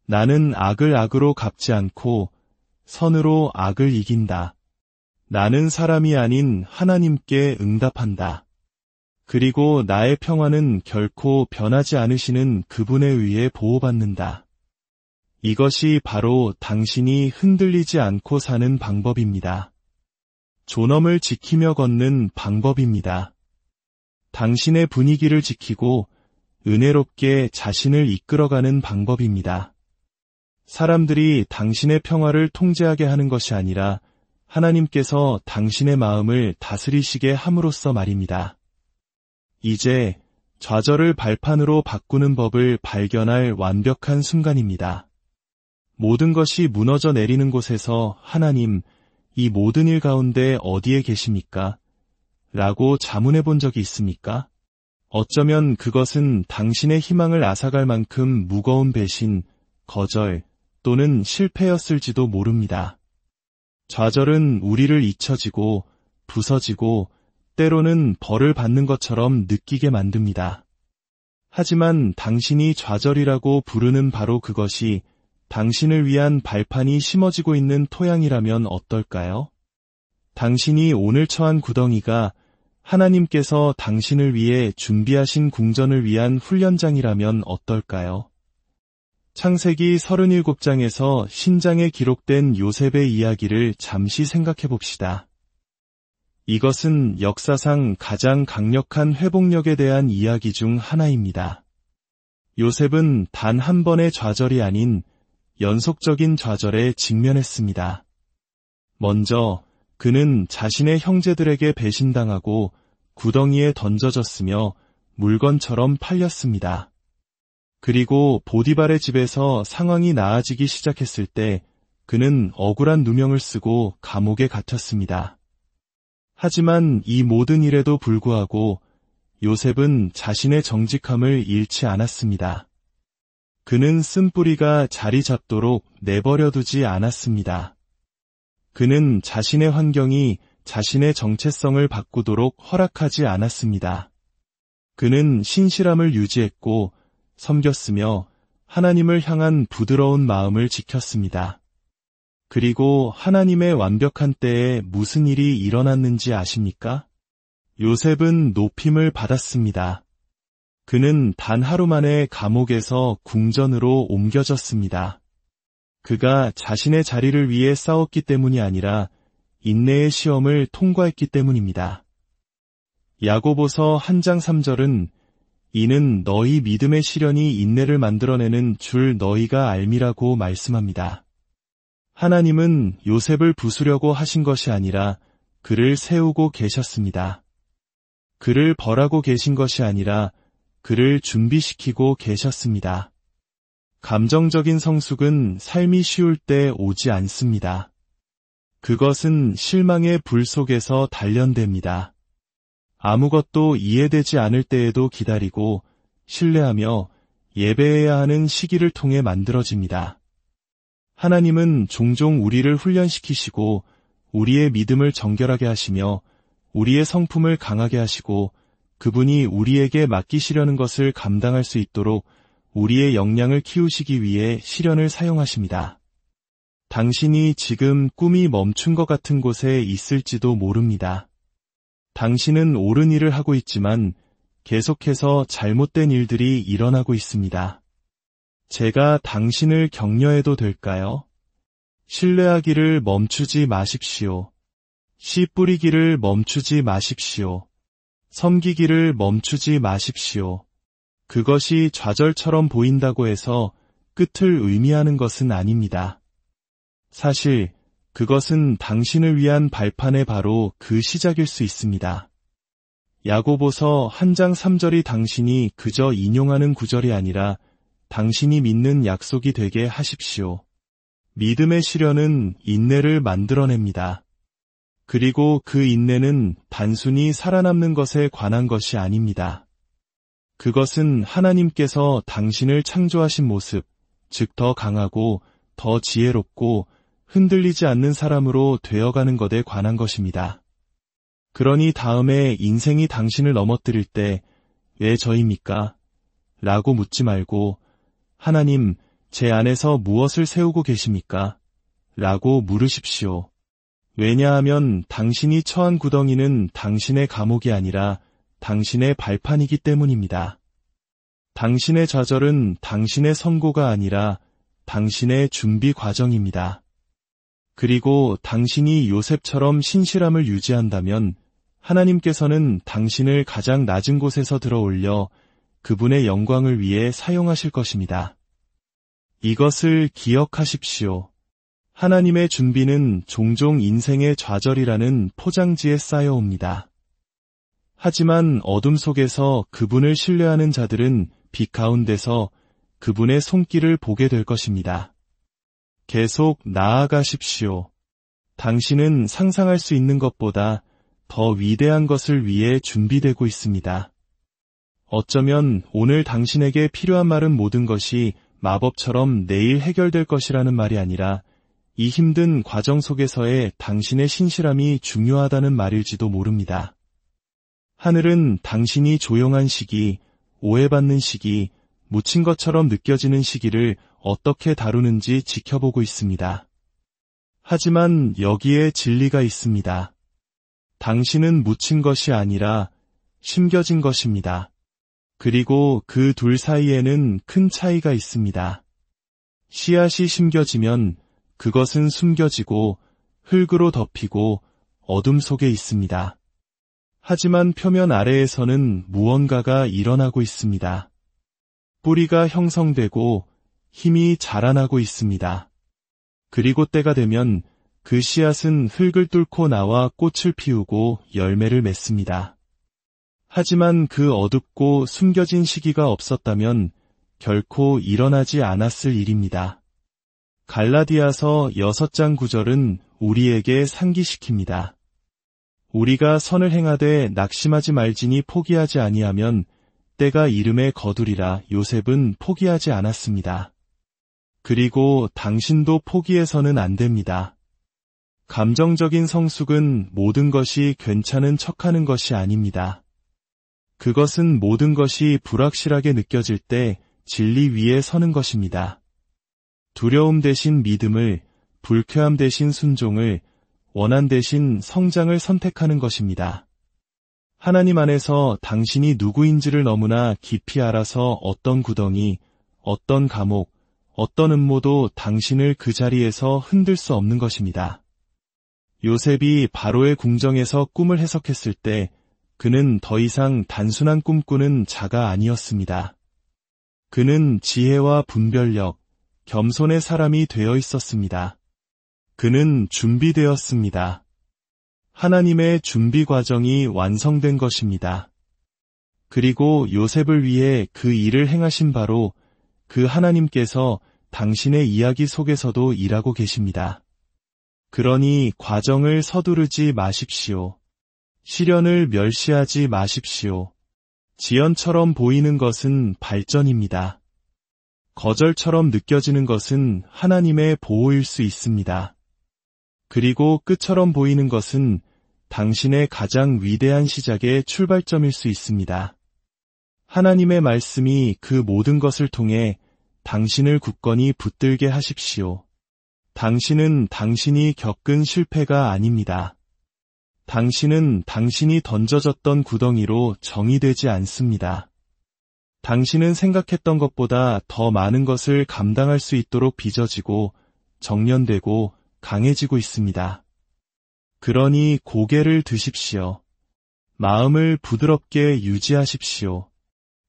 나는 악을 악으로 갚지 않고 선으로 악을 이긴다. 나는 사람이 아닌 하나님께 응답한다. 그리고 나의 평화는 결코 변하지 않으시는 그분에 의해 보호받는다. 이것이 바로 당신이 흔들리지 않고 사는 방법입니다. 존엄을 지키며 걷는 방법입니다. 당신의 분위기를 지키고 은혜롭게 자신을 이끌어가는 방법입니다. 사람들이 당신의 평화를 통제하게 하는 것이 아니라 하나님께서 당신의 마음을 다스리시게 함으로써 말입니다. 이제 좌절을 발판으로 바꾸는 법을 발견할 완벽한 순간입니다. 모든 것이 무너져 내리는 곳에서 하나님, 이 모든 일 가운데 어디에 계십니까? 라고 자문해 본 적이 있습니까? 어쩌면 그것은 당신의 희망을 앗아갈 만큼 무거운 배신, 거절 또는 실패였을지도 모릅니다. 좌절은 우리를 잊혀지고 부서지고 때로는 벌을 받는 것처럼 느끼게 만듭니다. 하지만 당신이 좌절이라고 부르는 바로 그것이 당신을 위한 발판이 심어지고 있는 토양이라면 어떨까요? 당신이 오늘 처한 구덩이가 하나님께서 당신을 위해 준비하신 궁전을 위한 훈련장이라면 어떨까요? 창세기 37장에서 신장에 기록된 요셉의 이야기를 잠시 생각해 봅시다. 이것은 역사상 가장 강력한 회복력에 대한 이야기 중 하나입니다. 요셉은 단 한 번의 좌절이 아닌 연속적인 좌절에 직면했습니다. 먼저 그는 자신의 형제들에게 배신당하고 구덩이에 던져졌으며 물건처럼 팔렸습니다. 그리고 보디발의 집에서 상황이 나아지기 시작했을 때 그는 억울한 누명을 쓰고 감옥에 갇혔습니다. 하지만 이 모든 일에도 불구하고 요셉은 자신의 정직함을 잃지 않았습니다. 그는 쓴뿌리가 자리 잡도록 내버려두지 않았습니다. 그는 자신의 환경이 자신의 정체성을 바꾸도록 허락하지 않았습니다. 그는 신실함을 유지했고 섬겼으며 하나님을 향한 부드러운 마음을 지켰습니다. 그리고 하나님의 완벽한 때에 무슨 일이 일어났는지 아십니까? 요셉은 높임을 받았습니다. 그는 단 하루 만에 감옥에서 궁전으로 옮겨졌습니다. 그가 자신의 자리를 위해 싸웠기 때문이 아니라 인내의 시험을 통과했기 때문입니다. 야고보서 1장 3절은 이는 너희 믿음의 시련이 인내를 만들어내는 줄 너희가 알미라고 말씀합니다. 하나님은 요셉을 부수려고 하신 것이 아니라 그를 세우고 계셨습니다. 그를 벌하고 계신 것이 아니라 그를 준비시키고 계셨습니다. 감정적인 성숙은 삶이 쉬울 때 오지 않습니다. 그것은 실망의 불 속에서 단련됩니다. 아무것도 이해되지 않을 때에도 기다리고 신뢰하며 예배해야 하는 시기를 통해 만들어집니다. 하나님은 종종 우리를 훈련시키시고 우리의 믿음을 정결하게 하시며 우리의 성품을 강하게 하시고 그분이 우리에게 맡기시려는 것을 감당할 수 있도록 우리의 역량을 키우시기 위해 시련을 사용하십니다. 당신이 지금 꿈이 멈춘 것 같은 곳에 있을지도 모릅니다. 당신은 옳은 일을 하고 있지만 계속해서 잘못된 일들이 일어나고 있습니다. 제가 당신을 격려해도 될까요? 신뢰하기를 멈추지 마십시오. 씨 뿌리기를 멈추지 마십시오. 섬기기를 멈추지 마십시오. 그것이 좌절처럼 보인다고 해서 끝을 의미하는 것은 아닙니다. 사실 그것은 당신을 위한 발판의 바로 그 시작일 수 있습니다. 야고보서 1장 3절이 당신이 그저 인용하는 구절이 아니라 당신이 믿는 약속이 되게 하십시오. 믿음의 시련은 인내를 만들어냅니다. 그리고 그 인내는 단순히 살아남는 것에 관한 것이 아닙니다. 그것은 하나님께서 당신을 창조하신 모습, 즉 더 강하고 더 지혜롭고 흔들리지 않는 사람으로 되어가는 것에 관한 것입니다. 그러니 다음에 인생이 당신을 넘어뜨릴 때 왜 저입니까? 라고 묻지 말고 하나님, 제 안에서 무엇을 세우고 계십니까? 라고 물으십시오. 왜냐하면 당신이 처한 구덩이는 당신의 감옥이 아니라 당신의 발판이기 때문입니다. 당신의 좌절은 당신의 선고가 아니라 당신의 준비 과정입니다. 그리고 당신이 요셉처럼 신실함을 유지한다면 하나님께서는 당신을 가장 낮은 곳에서 들어올려 그분의 영광을 위해 사용하실 것입니다. 이것을 기억하십시오. 하나님의 준비는 종종 인생의 좌절이라는 포장지에 쌓여옵니다. 하지만 어둠 속에서 그분을 신뢰하는 자들은 빛 가운데서 그분의 손길을 보게 될 것입니다. 계속 나아가십시오. 당신은 상상할 수 있는 것보다 더 위대한 것을 위해 준비되고 있습니다. 어쩌면 오늘 당신에게 필요한 말은 모든 것이 마법처럼 내일 해결될 것이라는 말이 아니라 이 힘든 과정 속에서의 당신의 신실함이 중요하다는 말일지도 모릅니다. 하늘은 당신이 조용한 시기, 오해받는 시기, 묻힌 것처럼 느껴지는 시기를 어떻게 다루는지 지켜보고 있습니다. 하지만 여기에 진리가 있습니다. 당신은 묻힌 것이 아니라 심겨진 것입니다. 그리고 그 둘 사이에는 큰 차이가 있습니다. 씨앗이 심겨지면 그것은 숨겨지고 흙으로 덮이고 어둠 속에 있습니다. 하지만 표면 아래에서는 무언가가 일어나고 있습니다. 뿌리가 형성되고 힘이 자라나고 있습니다. 그리고 때가 되면 그 씨앗은 흙을 뚫고 나와 꽃을 피우고 열매를 맺습니다. 하지만 그 어둡고 숨겨진 시기가 없었다면 결코 일어나지 않았을 일입니다. 갈라디아서 6장 9절은 우리에게 상기시킵니다. 우리가 선을 행하되 낙심하지 말지니 포기하지 아니하면 때가 이름에 거두리라. 요셉은 포기하지 않았습니다. 그리고 당신도 포기해서는 안 됩니다. 감정적인 성숙은 모든 것이 괜찮은 척하는 것이 아닙니다. 그것은 모든 것이 불확실하게 느껴질 때 진리 위에 서는 것입니다. 두려움 대신 믿음을, 불쾌함 대신 순종을, 원한 대신 성장을 선택하는 것입니다. 하나님 안에서 당신이 누구인지를 너무나 깊이 알아서 어떤 구덩이, 어떤 감옥, 어떤 음모도 당신을 그 자리에서 흔들 수 없는 것입니다. 요셉이 바로의 궁정에서 꿈을 해석했을 때 그는 더 이상 단순한 꿈꾸는 자가 아니었습니다. 그는 지혜와 분별력, 겸손의 사람이 되어 있었습니다. 그는 준비되었습니다. 하나님의 준비 과정이 완성된 것입니다. 그리고 요셉을 위해 그 일을 행하신 바로 그 하나님께서 당신의 이야기 속에서도 일하고 계십니다. 그러니 과정을 서두르지 마십시오. 시련을 멸시하지 마십시오. 지연처럼 보이는 것은 발전입니다. 거절처럼 느껴지는 것은 하나님의 보호일 수 있습니다. 그리고 끝처럼 보이는 것은 당신의 가장 위대한 시작의 출발점일 수 있습니다. 하나님의 말씀이 그 모든 것을 통해 당신을 굳건히 붙들게 하십시오. 당신은 당신이 겪은 실패가 아닙니다. 당신은 당신이 던져졌던 구덩이로 정의되지 않습니다. 당신은 생각했던 것보다 더 많은 것을 감당할 수 있도록 빚어지고 정련되고 강해지고 있습니다. 그러니 고개를 드십시오. 마음을 부드럽게 유지하십시오.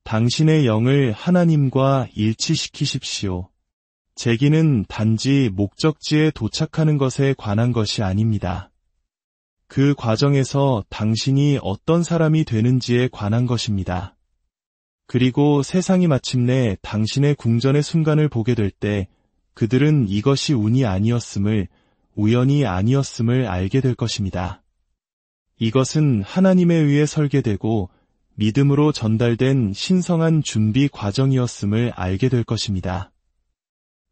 당신의 영을 하나님과 일치시키십시오. 제기는 단지 목적지에 도착하는 것에 관한 것이 아닙니다. 그 과정에서 당신이 어떤 사람이 되는지에 관한 것입니다. 그리고 세상이 마침내 당신의 궁전의 순간을 보게 될 때 그들은 이것이 운이 아니었음을, 우연이 아니었음을 알게 될 것입니다. 이것은 하나님에 의해 설계되고 믿음으로 전달된 신성한 준비 과정이었음을 알게 될 것입니다.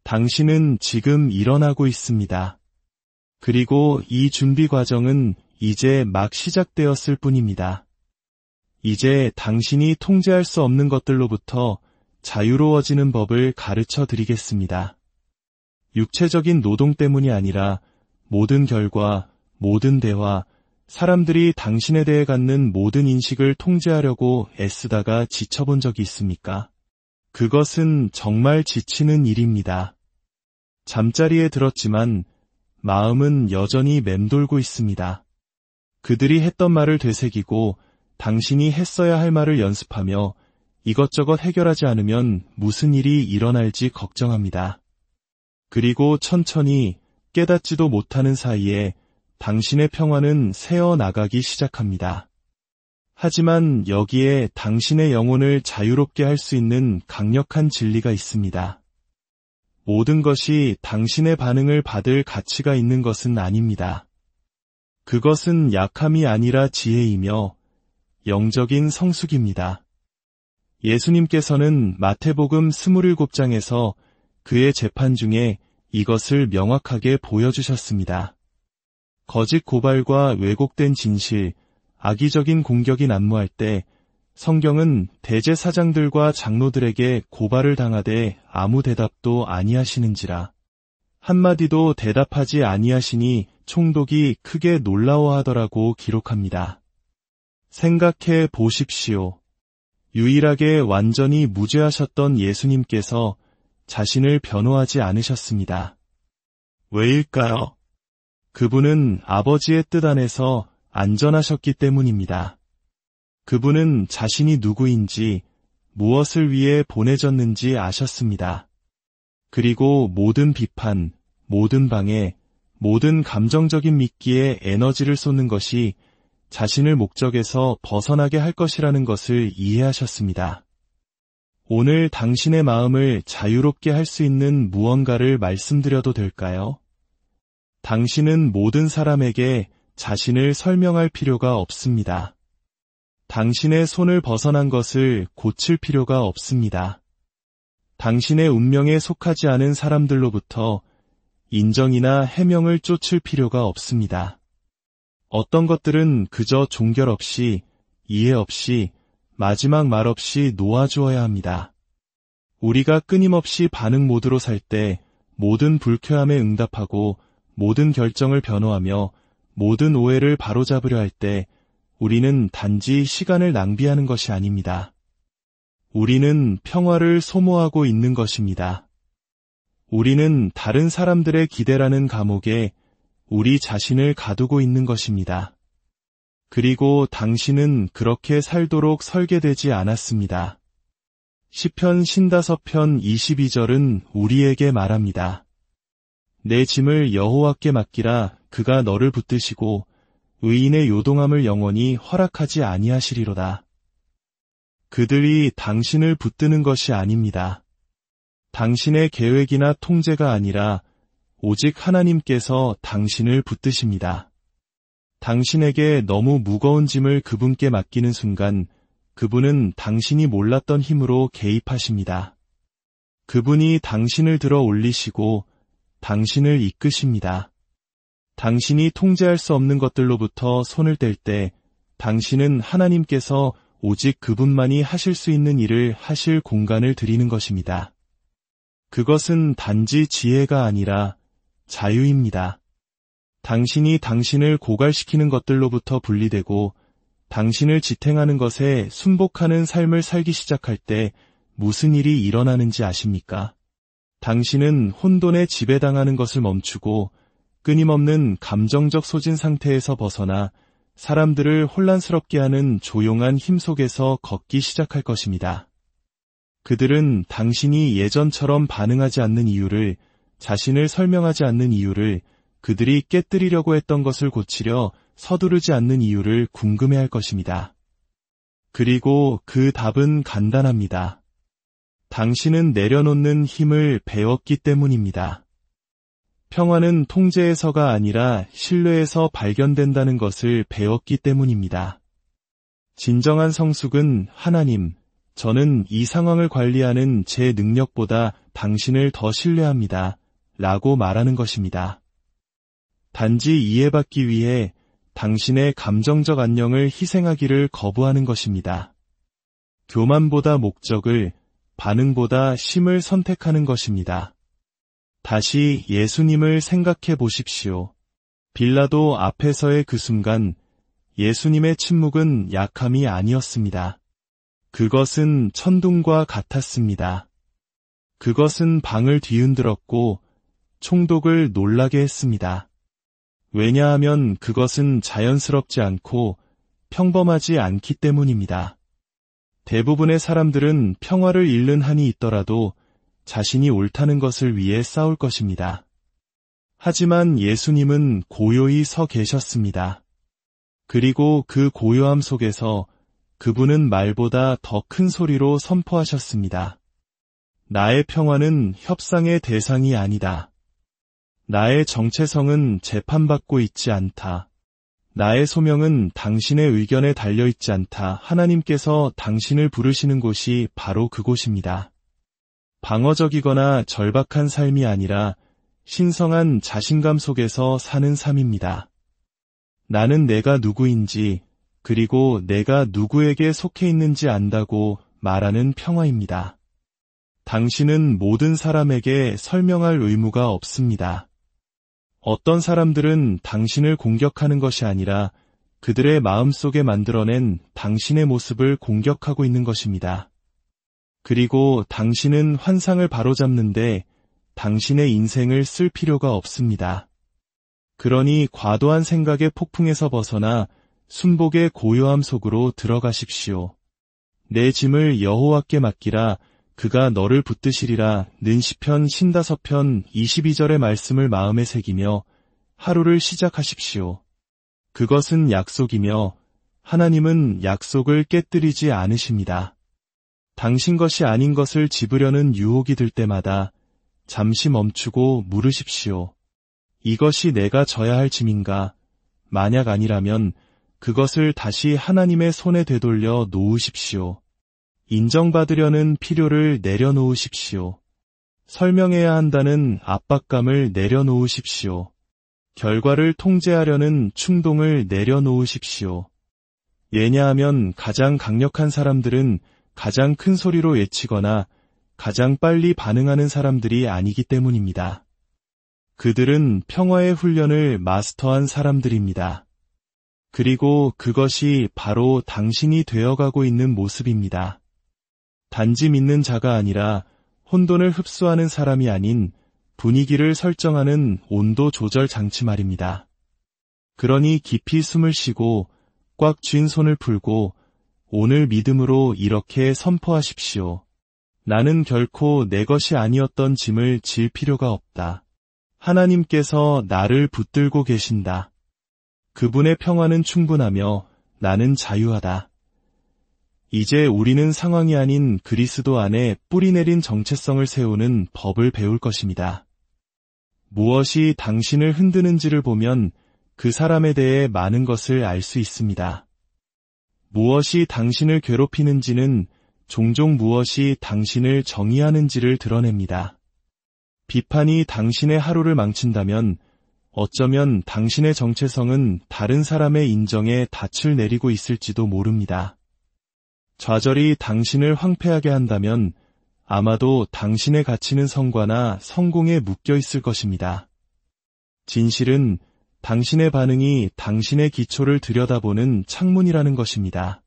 당신은 지금 일어나고 있습니다. 그리고 이 준비 과정은 이제 막 시작되었을 뿐입니다. 이제 당신이 통제할 수 없는 것들로부터 자유로워지는 법을 가르쳐 드리겠습니다. 육체적인 노동 때문이 아니라 모든 결과, 모든 대화, 사람들이 당신에 대해 갖는 모든 인식을 통제하려고 애쓰다가 지쳐본 적이 있습니까? 그것은 정말 지치는 일입니다. 잠자리에 들었지만 마음은 여전히 맴돌고 있습니다. 그들이 했던 말을 되새기고 당신이 했어야 할 말을 연습하며 이것저것 해결하지 않으면 무슨 일이 일어날지 걱정합니다. 그리고 천천히 깨닫지도 못하는 사이에 당신의 평화는 새어나가기 시작합니다. 하지만 여기에 당신의 영혼을 자유롭게 할 수 있는 강력한 진리가 있습니다. 모든 것이 당신의 반응을 받을 가치가 있는 것은 아닙니다. 그것은 약함이 아니라 지혜이며 영적인 성숙입니다. 예수님께서는 마태복음 27장에서 그의 재판 중에 이것을 명확하게 보여주셨습니다. 거짓 고발과 왜곡된 진실, 악의적인 공격이 난무할 때 성경은 대제사장들과 장로들에게 고발을 당하되 아무 대답도 아니하시는지라. 한마디도 대답하지 아니하시니 총독이 크게 놀라워하더라고 기록합니다. 생각해 보십시오. 유일하게 완전히 무죄하셨던 예수님께서 자신을 변호하지 않으셨습니다. 왜일까요? 그분은 아버지의 뜻 안에서 안전하셨기 때문입니다. 그분은 자신이 누구인지, 무엇을 위해 보내졌는지 아셨습니다. 그리고 모든 비판, 모든 방해, 모든 감정적인 미끼에 에너지를 쏟는 것이 자신을 목적에서 벗어나게 할 것이라는 것을 이해하셨습니다. 오늘 당신의 마음을 자유롭게 할 수 있는 무언가를 말씀드려도 될까요? 당신은 모든 사람에게 자신을 설명할 필요가 없습니다. 당신의 손을 벗어난 것을 고칠 필요가 없습니다. 당신의 운명에 속하지 않은 사람들로부터 인정이나 해명을 쫓을 필요가 없습니다. 어떤 것들은 그저 종결 없이, 이해 없이, 마지막 말 없이 놓아주어야 합니다. 우리가 끊임없이 반응 모드로 살 때 모든 불쾌함에 응답하고 모든 결정을 변호하며 모든 오해를 바로잡으려 할 때 우리는 단지 시간을 낭비하는 것이 아닙니다. 우리는 평화를 소모하고 있는 것입니다. 우리는 다른 사람들의 기대라는 감옥에 우리 자신을 가두고 있는 것입니다. 그리고 당신은 그렇게 살도록 설계되지 않았습니다. 시편 55편 22절은 우리에게 말합니다. 내 짐을 여호와께 맡기라. 그가 너를 붙드시고 의인의 요동함을 영원히 허락하지 아니하시리로다. 그들이 당신을 붙드는 것이 아닙니다. 당신의 계획이나 통제가 아니라 오직 하나님께서 당신을 붙드십니다. 당신에게 너무 무거운 짐을 그분께 맡기는 순간 그분은 당신이 몰랐던 힘으로 개입하십니다. 그분이 당신을 들어 올리시고 당신을 이끄십니다. 당신이 통제할 수 없는 것들로부터 손을 뗄 때 당신은 하나님께서 오직 그분만이 하실 수 있는 일을 하실 공간을 드리는 것입니다. 그것은 단지 지혜가 아니라 자유입니다. 당신이 당신을 고갈시키는 것들로부터 분리되고 당신을 지탱하는 것에 순복하는 삶을 살기 시작할 때 무슨 일이 일어나는지 아십니까? 당신은 혼돈에 지배당하는 것을 멈추고 끊임없는 감정적 소진 상태에서 벗어나 사람들을 혼란스럽게 하는 조용한 힘 속에서 걷기 시작할 것입니다. 그들은 당신이 예전처럼 반응하지 않는 이유를, 자신을 설명하지 않는 이유를, 그들이 깨뜨리려고 했던 것을 고치려 서두르지 않는 이유를 궁금해할 것입니다. 그리고 그 답은 간단합니다. 당신은 내려놓는 힘을 배웠기 때문입니다. 평화는 통제에서가 아니라 신뢰에서 발견된다는 것을 배웠기 때문입니다. 진정한 성숙은 하나님, 저는 이 상황을 관리하는 제 능력보다 당신을 더 신뢰합니다. 라고 말하는 것입니다. 단지 이해받기 위해 당신의 감정적 안녕을 희생하기를 거부하는 것입니다. 교만보다 목적을, 반응보다 심을 선택하는 것입니다. 다시 예수님을 생각해 보십시오. 빌라도 앞에서의 그 순간 예수님의 침묵은 약함이 아니었습니다. 그것은 천둥과 같았습니다. 그것은 방을 뒤흔들었고 총독을 놀라게 했습니다. 왜냐하면 그것은 자연스럽지 않고 평범하지 않기 때문입니다. 대부분의 사람들은 평화를 잃는 한이 있더라도 자신이 옳다는 것을 위해 싸울 것입니다. 하지만 예수님은 고요히 서 계셨습니다. 그리고 그 고요함 속에서 그분은 말보다 더 큰 소리로 선포하셨습니다. 나의 평화는 협상의 대상이 아니다. 나의 정체성은 재판받고 있지 않다. 나의 소명은 당신의 의견에 달려있지 않다. 하나님께서 당신을 부르시는 곳이 바로 그곳입니다. 방어적이거나 절박한 삶이 아니라 신성한 자신감 속에서 사는 삶입니다. 나는 내가 누구인지, 그리고 내가 누구에게 속해 있는지 안다고 말하는 평화입니다. 당신은 모든 사람에게 설명할 의무가 없습니다. 어떤 사람들은 당신을 공격하는 것이 아니라 그들의 마음속에 만들어낸 당신의 모습을 공격하고 있는 것입니다. 그리고 당신은 환상을 바로잡는데 당신의 인생을 쓸 필요가 없습니다. 그러니 과도한 생각의 폭풍에서 벗어나 순복의 고요함 속으로 들어가십시오. 내 짐을 여호와께 맡기라. 그가 너를 붙드시리라. 는 시편 55편 22절의 말씀을 마음에 새기며 하루를 시작하십시오. 그것은 약속이며 하나님은 약속을 깨뜨리지 않으십니다. 당신 것이 아닌 것을 집으려는 유혹이 들 때마다 잠시 멈추고 물으십시오. 이것이 내가 져야 할 짐인가? 만약 아니라면 그것을 다시 하나님의 손에 되돌려 놓으십시오. 인정받으려는 필요를 내려놓으십시오. 설명해야 한다는 압박감을 내려놓으십시오. 결과를 통제하려는 충동을 내려놓으십시오. 왜냐하면 가장 강력한 사람들은 가장 큰 소리로 외치거나 가장 빨리 반응하는 사람들이 아니기 때문입니다. 그들은 평화의 훈련을 마스터한 사람들입니다. 그리고 그것이 바로 당신이 되어가고 있는 모습입니다. 단지 믿는 자가 아니라 혼돈을 흡수하는 사람이 아닌 분위기를 설정하는 온도 조절 장치 말입니다. 그러니 깊이 숨을 쉬고 꽉 쥔 손을 풀고 오늘 믿음으로 이렇게 선포하십시오. 나는 결코 내 것이 아니었던 짐을 질 필요가 없다. 하나님께서 나를 붙들고 계신다. 그분의 평화는 충분하며 나는 자유하다. 이제 우리는 상황이 아닌 그리스도 안에 뿌리내린 정체성을 세우는 법을 배울 것입니다. 무엇이 당신을 흔드는지를 보면 그 사람에 대해 많은 것을 알 수 있습니다. 무엇이 당신을 괴롭히는지는 종종 무엇이 당신을 정의하는지를 드러냅니다. 비판이 당신의 하루를 망친다면 어쩌면 당신의 정체성은 다른 사람의 인정에 닻을 내리고 있을지도 모릅니다. 좌절이 당신을 황폐하게 한다면 아마도 당신의 가치는 성과나 성공에 묶여 있을 것입니다. 진실은 당신의 반응이 당신의 기초를 들여다보는 창문이라는 것입니다.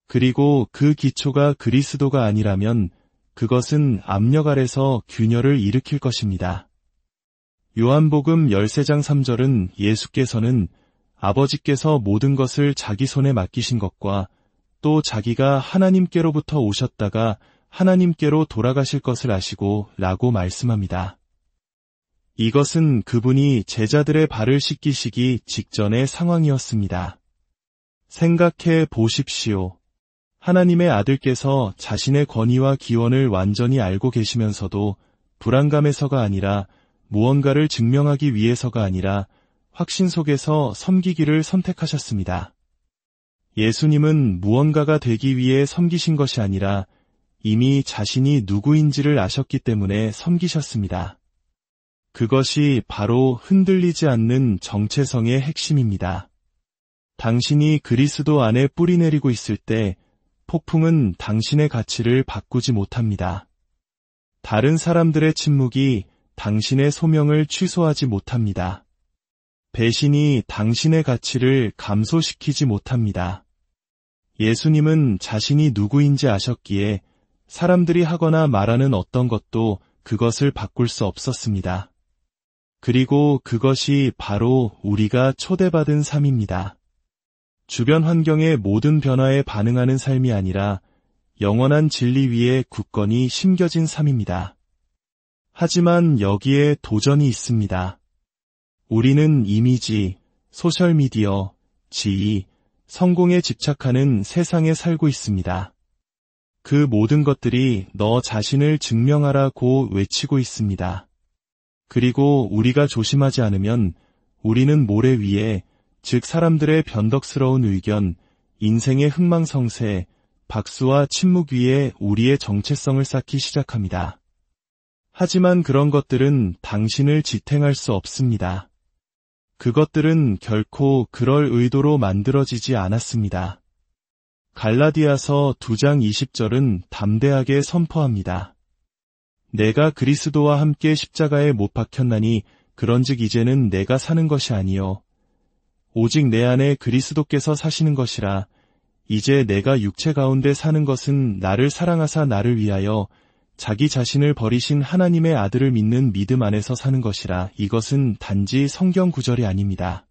그리고 그 기초가 그리스도가 아니라면 그것은 압력 아래서 균열을 일으킬 것입니다. 요한복음 13장 3절은 예수께서는 아버지께서 모든 것을 자기 손에 맡기신 것과 또 자기가 하나님께로부터 오셨다가 하나님께로 돌아가실 것을 아시고 라고 말씀합니다. 이것은 그분이 제자들의 발을 씻기시기 직전의 상황이었습니다. 생각해 보십시오. 하나님의 아들께서 자신의 권위와 기원을 완전히 알고 계시면서도 불안감에서가 아니라 무언가를 증명하기 위해서가 아니라 확신 속에서 섬기기를 선택하셨습니다. 예수님은 무언가가 되기 위해 섬기신 것이 아니라 이미 자신이 누구인지를 아셨기 때문에 섬기셨습니다. 그것이 바로 흔들리지 않는 정체성의 핵심입니다. 당신이 그리스도 안에 뿌리내리고 있을 때 폭풍은 당신의 가치를 바꾸지 못합니다. 다른 사람들의 침묵이 당신의 소명을 취소하지 못합니다. 배신이 당신의 가치를 감소시키지 못합니다. 예수님은 자신이 누구인지 아셨기에 사람들이 하거나 말하는 어떤 것도 그것을 바꿀 수 없었습니다. 그리고 그것이 바로 우리가 초대받은 삶입니다. 주변 환경의 모든 변화에 반응하는 삶이 아니라 영원한 진리 위에 굳건히 심겨진 삶입니다. 하지만 여기에 도전이 있습니다. 우리는 이미지, 소셜미디어, 지위, 성공에 집착하는 세상에 살고 있습니다. 그 모든 것들이 너 자신을 증명하라고 외치고 있습니다. 그리고 우리가 조심하지 않으면 우리는 모래 위에, 즉 사람들의 변덕스러운 의견, 인생의 흥망성쇠, 박수와 침묵 위에 우리의 정체성을 쌓기 시작합니다. 하지만 그런 것들은 당신을 지탱할 수 없습니다. 그것들은 결코 그럴 의도로 만들어지지 않았습니다. 갈라디아서 2장 20절은 담대하게 선포합니다. 내가 그리스도와 함께 십자가에 못 박혔나니 그런즉 이제는 내가 사는 것이 아니요 오직 내 안에 그리스도께서 사시는 것이라. 이제 내가 육체 가운데 사는 것은 나를 사랑하사 나를 위하여 자기 자신을 버리신 하나님의 아들을 믿는 믿음 안에서 사는 것이라. 이것은 단지 성경 구절이 아닙니다.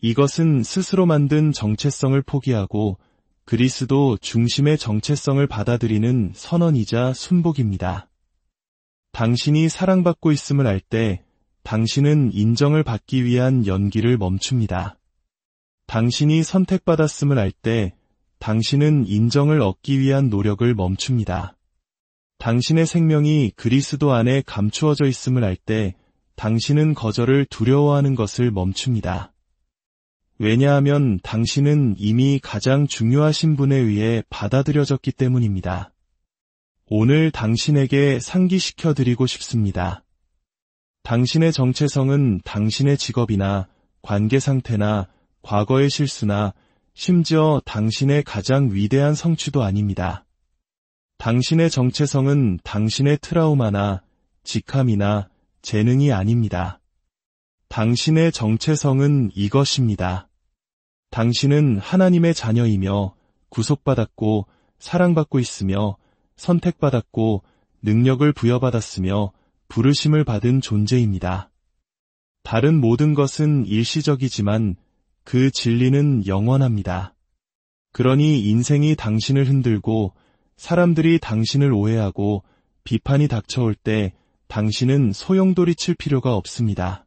이것은 스스로 만든 정체성을 포기하고 그리스도 중심의 정체성을 받아들이는 선언이자 순복입니다. 당신이 사랑받고 있음을 알 때 당신은 인정을 받기 위한 연기를 멈춥니다. 당신이 선택받았음을 알 때 당신은 인정을 얻기 위한 노력을 멈춥니다. 당신의 생명이 그리스도 안에 감추어져 있음을 알 때 당신은 거절을 두려워하는 것을 멈춥니다. 왜냐하면 당신은 이미 가장 중요하신 분에 의해 받아들여졌기 때문입니다. 오늘 당신에게 상기시켜 드리고 싶습니다. 당신의 정체성은 당신의 직업이나 관계 상태나 과거의 실수나 심지어 당신의 가장 위대한 성취도 아닙니다. 당신의 정체성은 당신의 트라우마나 직함이나 재능이 아닙니다. 당신의 정체성은 이것입니다. 당신은 하나님의 자녀이며 구속받았고 사랑받고 있으며 선택받았고 능력을 부여받았으며 부르심을 받은 존재입니다. 다른 모든 것은 일시적이지만 그 진리는 영원합니다. 그러니 인생이 당신을 흔들고 사람들이 당신을 오해하고 비판이 닥쳐올 때 당신은 소용돌이칠 필요가 없습니다.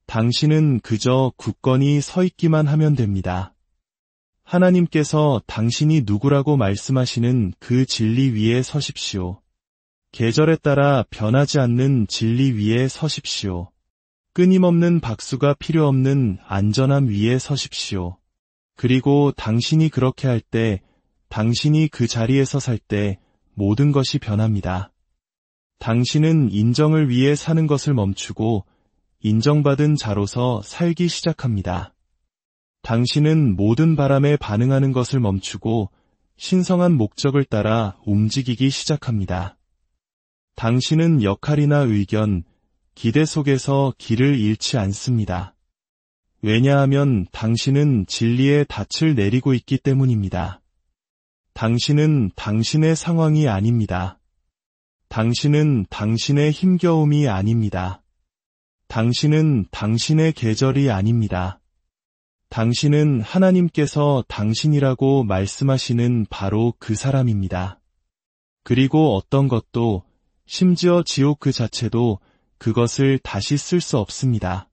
당신은 그저 굳건히 서 있기만 하면 됩니다. 하나님께서 당신이 누구라고 말씀하시는 그 진리 위에 서십시오. 계절에 따라 변하지 않는 진리 위에 서십시오. 끊임없는 박수가 필요 없는 안전함 위에 서십시오. 그리고 당신이 그렇게 할 때, 당신이 그 자리에서 살 때 모든 것이 변합니다. 당신은 인정을 위해 사는 것을 멈추고 인정받은 자로서 살기 시작합니다. 당신은 모든 바람에 반응하는 것을 멈추고 신성한 목적을 따라 움직이기 시작합니다. 당신은 역할이나 의견, 기대 속에서 길을 잃지 않습니다. 왜냐하면 당신은 진리의 닻을 내리고 있기 때문입니다. 당신은 당신의 상황이 아닙니다. 당신은 당신의 힘겨움이 아닙니다. 당신은 당신의 계절이 아닙니다. 당신은 하나님께서 당신이라고 말씀하시는 바로 그 사람입니다. 그리고 어떤 것도, 심지어 지옥 그 자체도 그것을 다시 쓸 수 없습니다.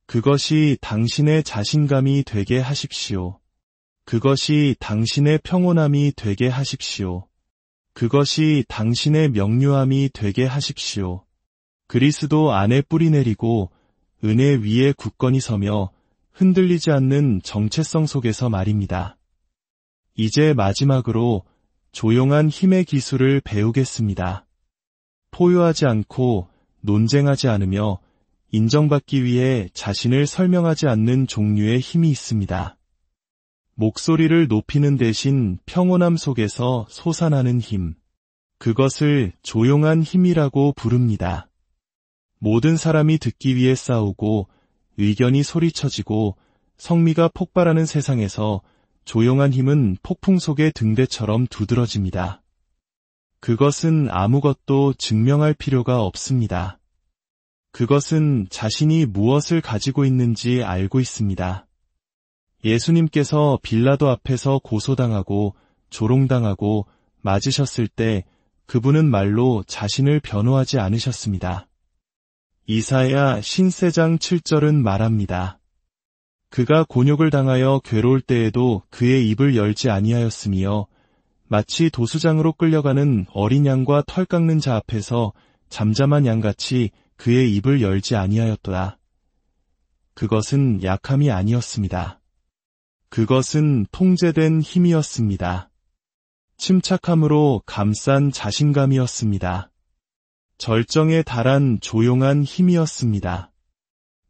그것이 당신의 자신감이 되게 하십시오. 그것이 당신의 평온함이 되게 하십시오. 그것이 당신의 명료함이 되게 하십시오. 그리스도 안에 뿌리내리고 은혜 위에 굳건히 서며 흔들리지 않는 정체성 속에서 말입니다. 이제 마지막으로 조용한 힘의 기술을 배우겠습니다. 포효하지 않고 논쟁하지 않으며 인정받기 위해 자신을 설명하지 않는 종류의 힘이 있습니다. 목소리를 높이는 대신 평온함 속에서 솟아나는 힘. 그것을 조용한 힘이라고 부릅니다. 모든 사람이 듣기 위해 싸우고 의견이 소리쳐지고 성미가 폭발하는 세상에서 조용한 힘은 폭풍 속의 등대처럼 두드러집니다. 그것은 아무것도 증명할 필요가 없습니다. 그것은 자신이 무엇을 가지고 있는지 알고 있습니다. 예수님께서 빌라도 앞에서 고소당하고 조롱당하고 맞으셨을 때 그분은 말로 자신을 변호하지 않으셨습니다. 이사야 신세장 7절은 말합니다. 그가 곤욕을 당하여 괴로울 때에도 그의 입을 열지 아니하였으며 마치 도수장으로 끌려가는 어린 양과 털 깎는 자 앞에서 잠잠한 양같이 그의 입을 열지 아니하였도다. 그것은 약함이 아니었습니다. 그것은 통제된 힘이었습니다. 침착함으로 감싼 자신감이었습니다. 절정에 달한 조용한 힘이었습니다.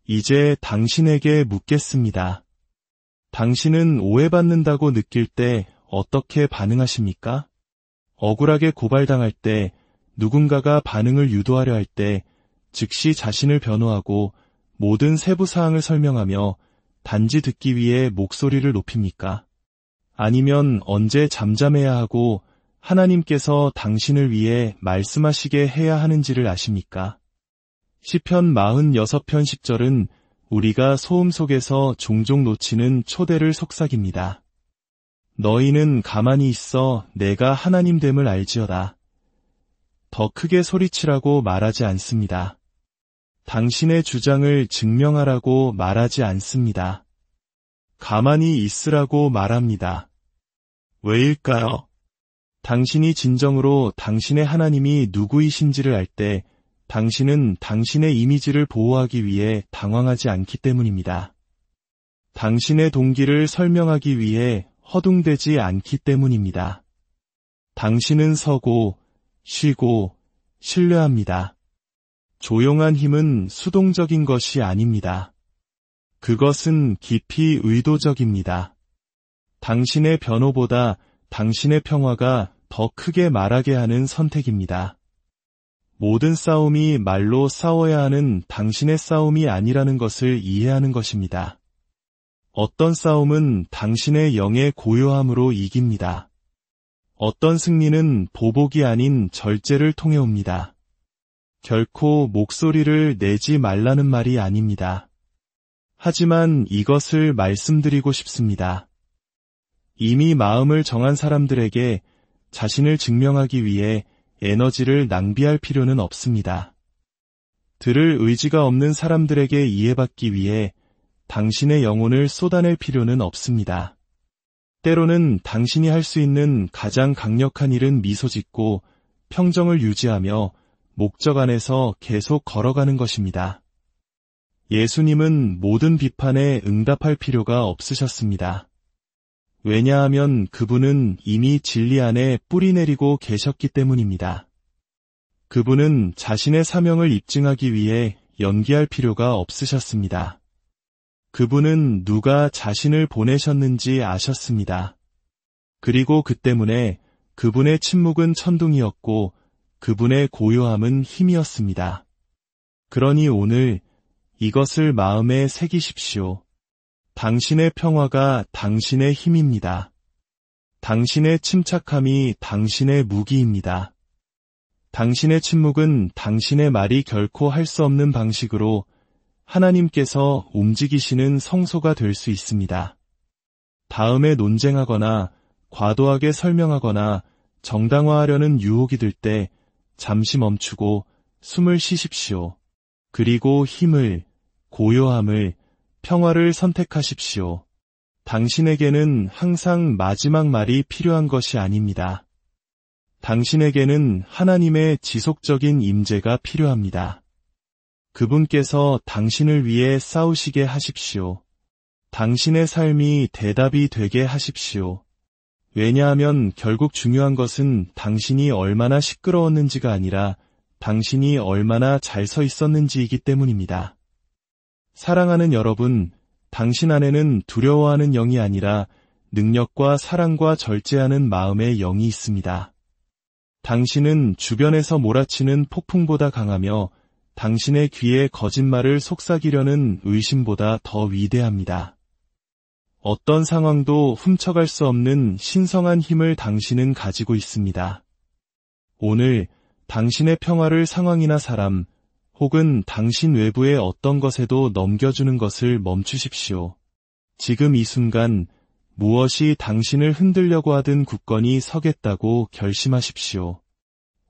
이제 당신에게 묻겠습니다. 당신은 오해받는다고 느낄 때 어떻게 반응하십니까? 억울하게 고발당할 때, 누군가가 반응을 유도하려 할 때, 즉시 자신을 변호하고 모든 세부 사항을 설명하며 단지 듣기 위해 목소리를 높입니까? 아니면 언제 잠잠해야 하고 하나님께서 당신을 위해 말씀하시게 해야 하는지를 아십니까? 시편 46편 10절은 우리가 소음 속에서 종종 놓치는 초대를 속삭입니다. 너희는 가만히 있어 내가 하나님됨을 알지어다. 더 크게 소리치라고 말하지 않습니다. 당신의 주장을 증명하라고 말하지 않습니다. 가만히 있으라고 말합니다. 왜일까요? 당신이 진정으로 당신의 하나님이 누구이신지를 알 때 당신은 당신의 이미지를 보호하기 위해 당황하지 않기 때문입니다. 당신의 동기를 설명하기 위해 허둥대지 않기 때문입니다. 당신은 서고, 쉬고, 신뢰합니다. 조용한 힘은 수동적인 것이 아닙니다. 그것은 깊이 의도적입니다. 당신의 변호보다 당신의 평화가 더 크게 말하게 하는 선택입니다. 모든 싸움이 말로 싸워야 하는 당신의 싸움이 아니라는 것을 이해하는 것입니다. 어떤 싸움은 당신의 영의 고요함으로 이깁니다. 어떤 승리는 보복이 아닌 절제를 통해 옵니다. 결코 목소리를 내지 말라는 말이 아닙니다. 하지만 이것을 말씀드리고 싶습니다. 이미 마음을 정한 사람들에게 자신을 증명하기 위해 에너지를 낭비할 필요는 없습니다. 들을 의지가 없는 사람들에게 이해받기 위해 당신의 영혼을 쏟아낼 필요는 없습니다. 때로는 당신이 할 수 있는 가장 강력한 일은 미소 짓고 평정을 유지하며 목적 안에서 계속 걸어가는 것입니다. 예수님은 모든 비판에 응답할 필요가 없으셨습니다. 왜냐하면 그분은 이미 진리 안에 뿌리 내리고 계셨기 때문입니다. 그분은 자신의 사명을 입증하기 위해 연기할 필요가 없으셨습니다. 그분은 누가 자신을 보내셨는지 아셨습니다. 그리고 그 때문에 그분의 침묵은 천둥이었고 그분의 고요함은 힘이었습니다. 그러니 오늘 이것을 마음에 새기십시오. 당신의 평화가 당신의 힘입니다. 당신의 침착함이 당신의 무기입니다. 당신의 침묵은 당신의 말이 결코 할 수 없는 방식으로 하나님께서 움직이시는 성소가 될 수 있습니다. 다음에 논쟁하거나 과도하게 설명하거나 정당화하려는 유혹이 들 때 잠시 멈추고 숨을 쉬십시오. 그리고 힘을, 고요함을, 평화를 선택하십시오. 당신에게는 항상 마지막 말이 필요한 것이 아닙니다. 당신에게는 하나님의 지속적인 임재가 필요합니다. 그분께서 당신을 위해 싸우시게 하십시오. 당신의 삶이 대답이 되게 하십시오. 왜냐하면 결국 중요한 것은 당신이 얼마나 시끄러웠는지가 아니라 당신이 얼마나 잘 서 있었는지이기 때문입니다. 사랑하는 여러분, 당신 안에는 두려워하는 영이 아니라 능력과 사랑과 절제하는 마음의 영이 있습니다. 당신은 주변에서 몰아치는 폭풍보다 강하며 당신의 귀에 거짓말을 속삭이려는 의심보다 더 위대합니다. 어떤 상황도 훔쳐갈 수 없는 신성한 힘을 당신은 가지고 있습니다. 오늘 당신의 평화를 상황이나 사람, 혹은 당신 외부의 어떤 것에도 넘겨주는 것을 멈추십시오. 지금 이 순간 무엇이 당신을 흔들려고 하든 굳건히 서겠다고 결심하십시오.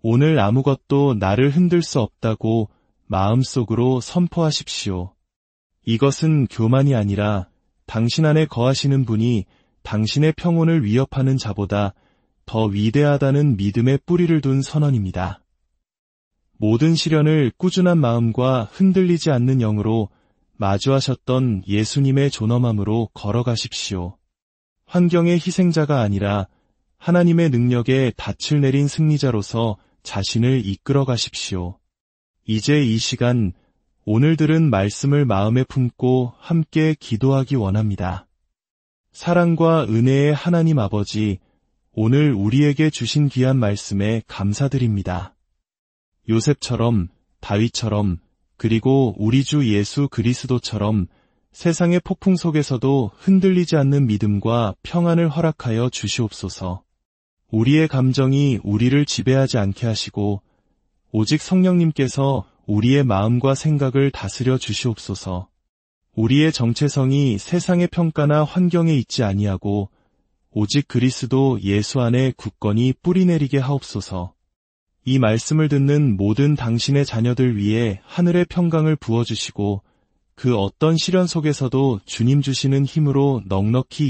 오늘 아무것도 나를 흔들 수 없다고 마음속으로 선포하십시오. 이것은 교만이 아니라 당신 안에 거하시는 분이 당신의 평온을 위협하는 자보다 더 위대하다는 믿음의 뿌리를 둔 선언입니다. 모든 시련을 꾸준한 마음과 흔들리지 않는 영으로 마주하셨던 예수님의 존엄함으로 걸어가십시오. 환경의 희생자가 아니라 하나님의 능력에 닻을 내린 승리자로서 자신을 이끌어 가십시오. 이제 이 시간 오늘 들은 말씀을 마음에 품고 함께 기도하기 원합니다. 사랑과 은혜의 하나님 아버지, 오늘 우리에게 주신 귀한 말씀에 감사드립니다. 요셉처럼, 다윗처럼, 그리고 우리 주 예수 그리스도처럼 세상의 폭풍 속에서도 흔들리지 않는 믿음과 평안을 허락하여 주시옵소서. 우리의 감정이 우리를 지배하지 않게 하시고 오직 성령님께서 우리의 마음과 생각을 다스려 주시옵소서. 우리의 정체성이 세상의 평가나 환경에 있지 아니하고 오직 그리스도 예수 안에 굳건히 뿌리내리게 하옵소서. 이 말씀을 듣는 모든 당신의 자녀들 위해 하늘의 평강을 부어주시고 그 어떤 시련 속에서도 주님 주시는 힘으로 넉넉히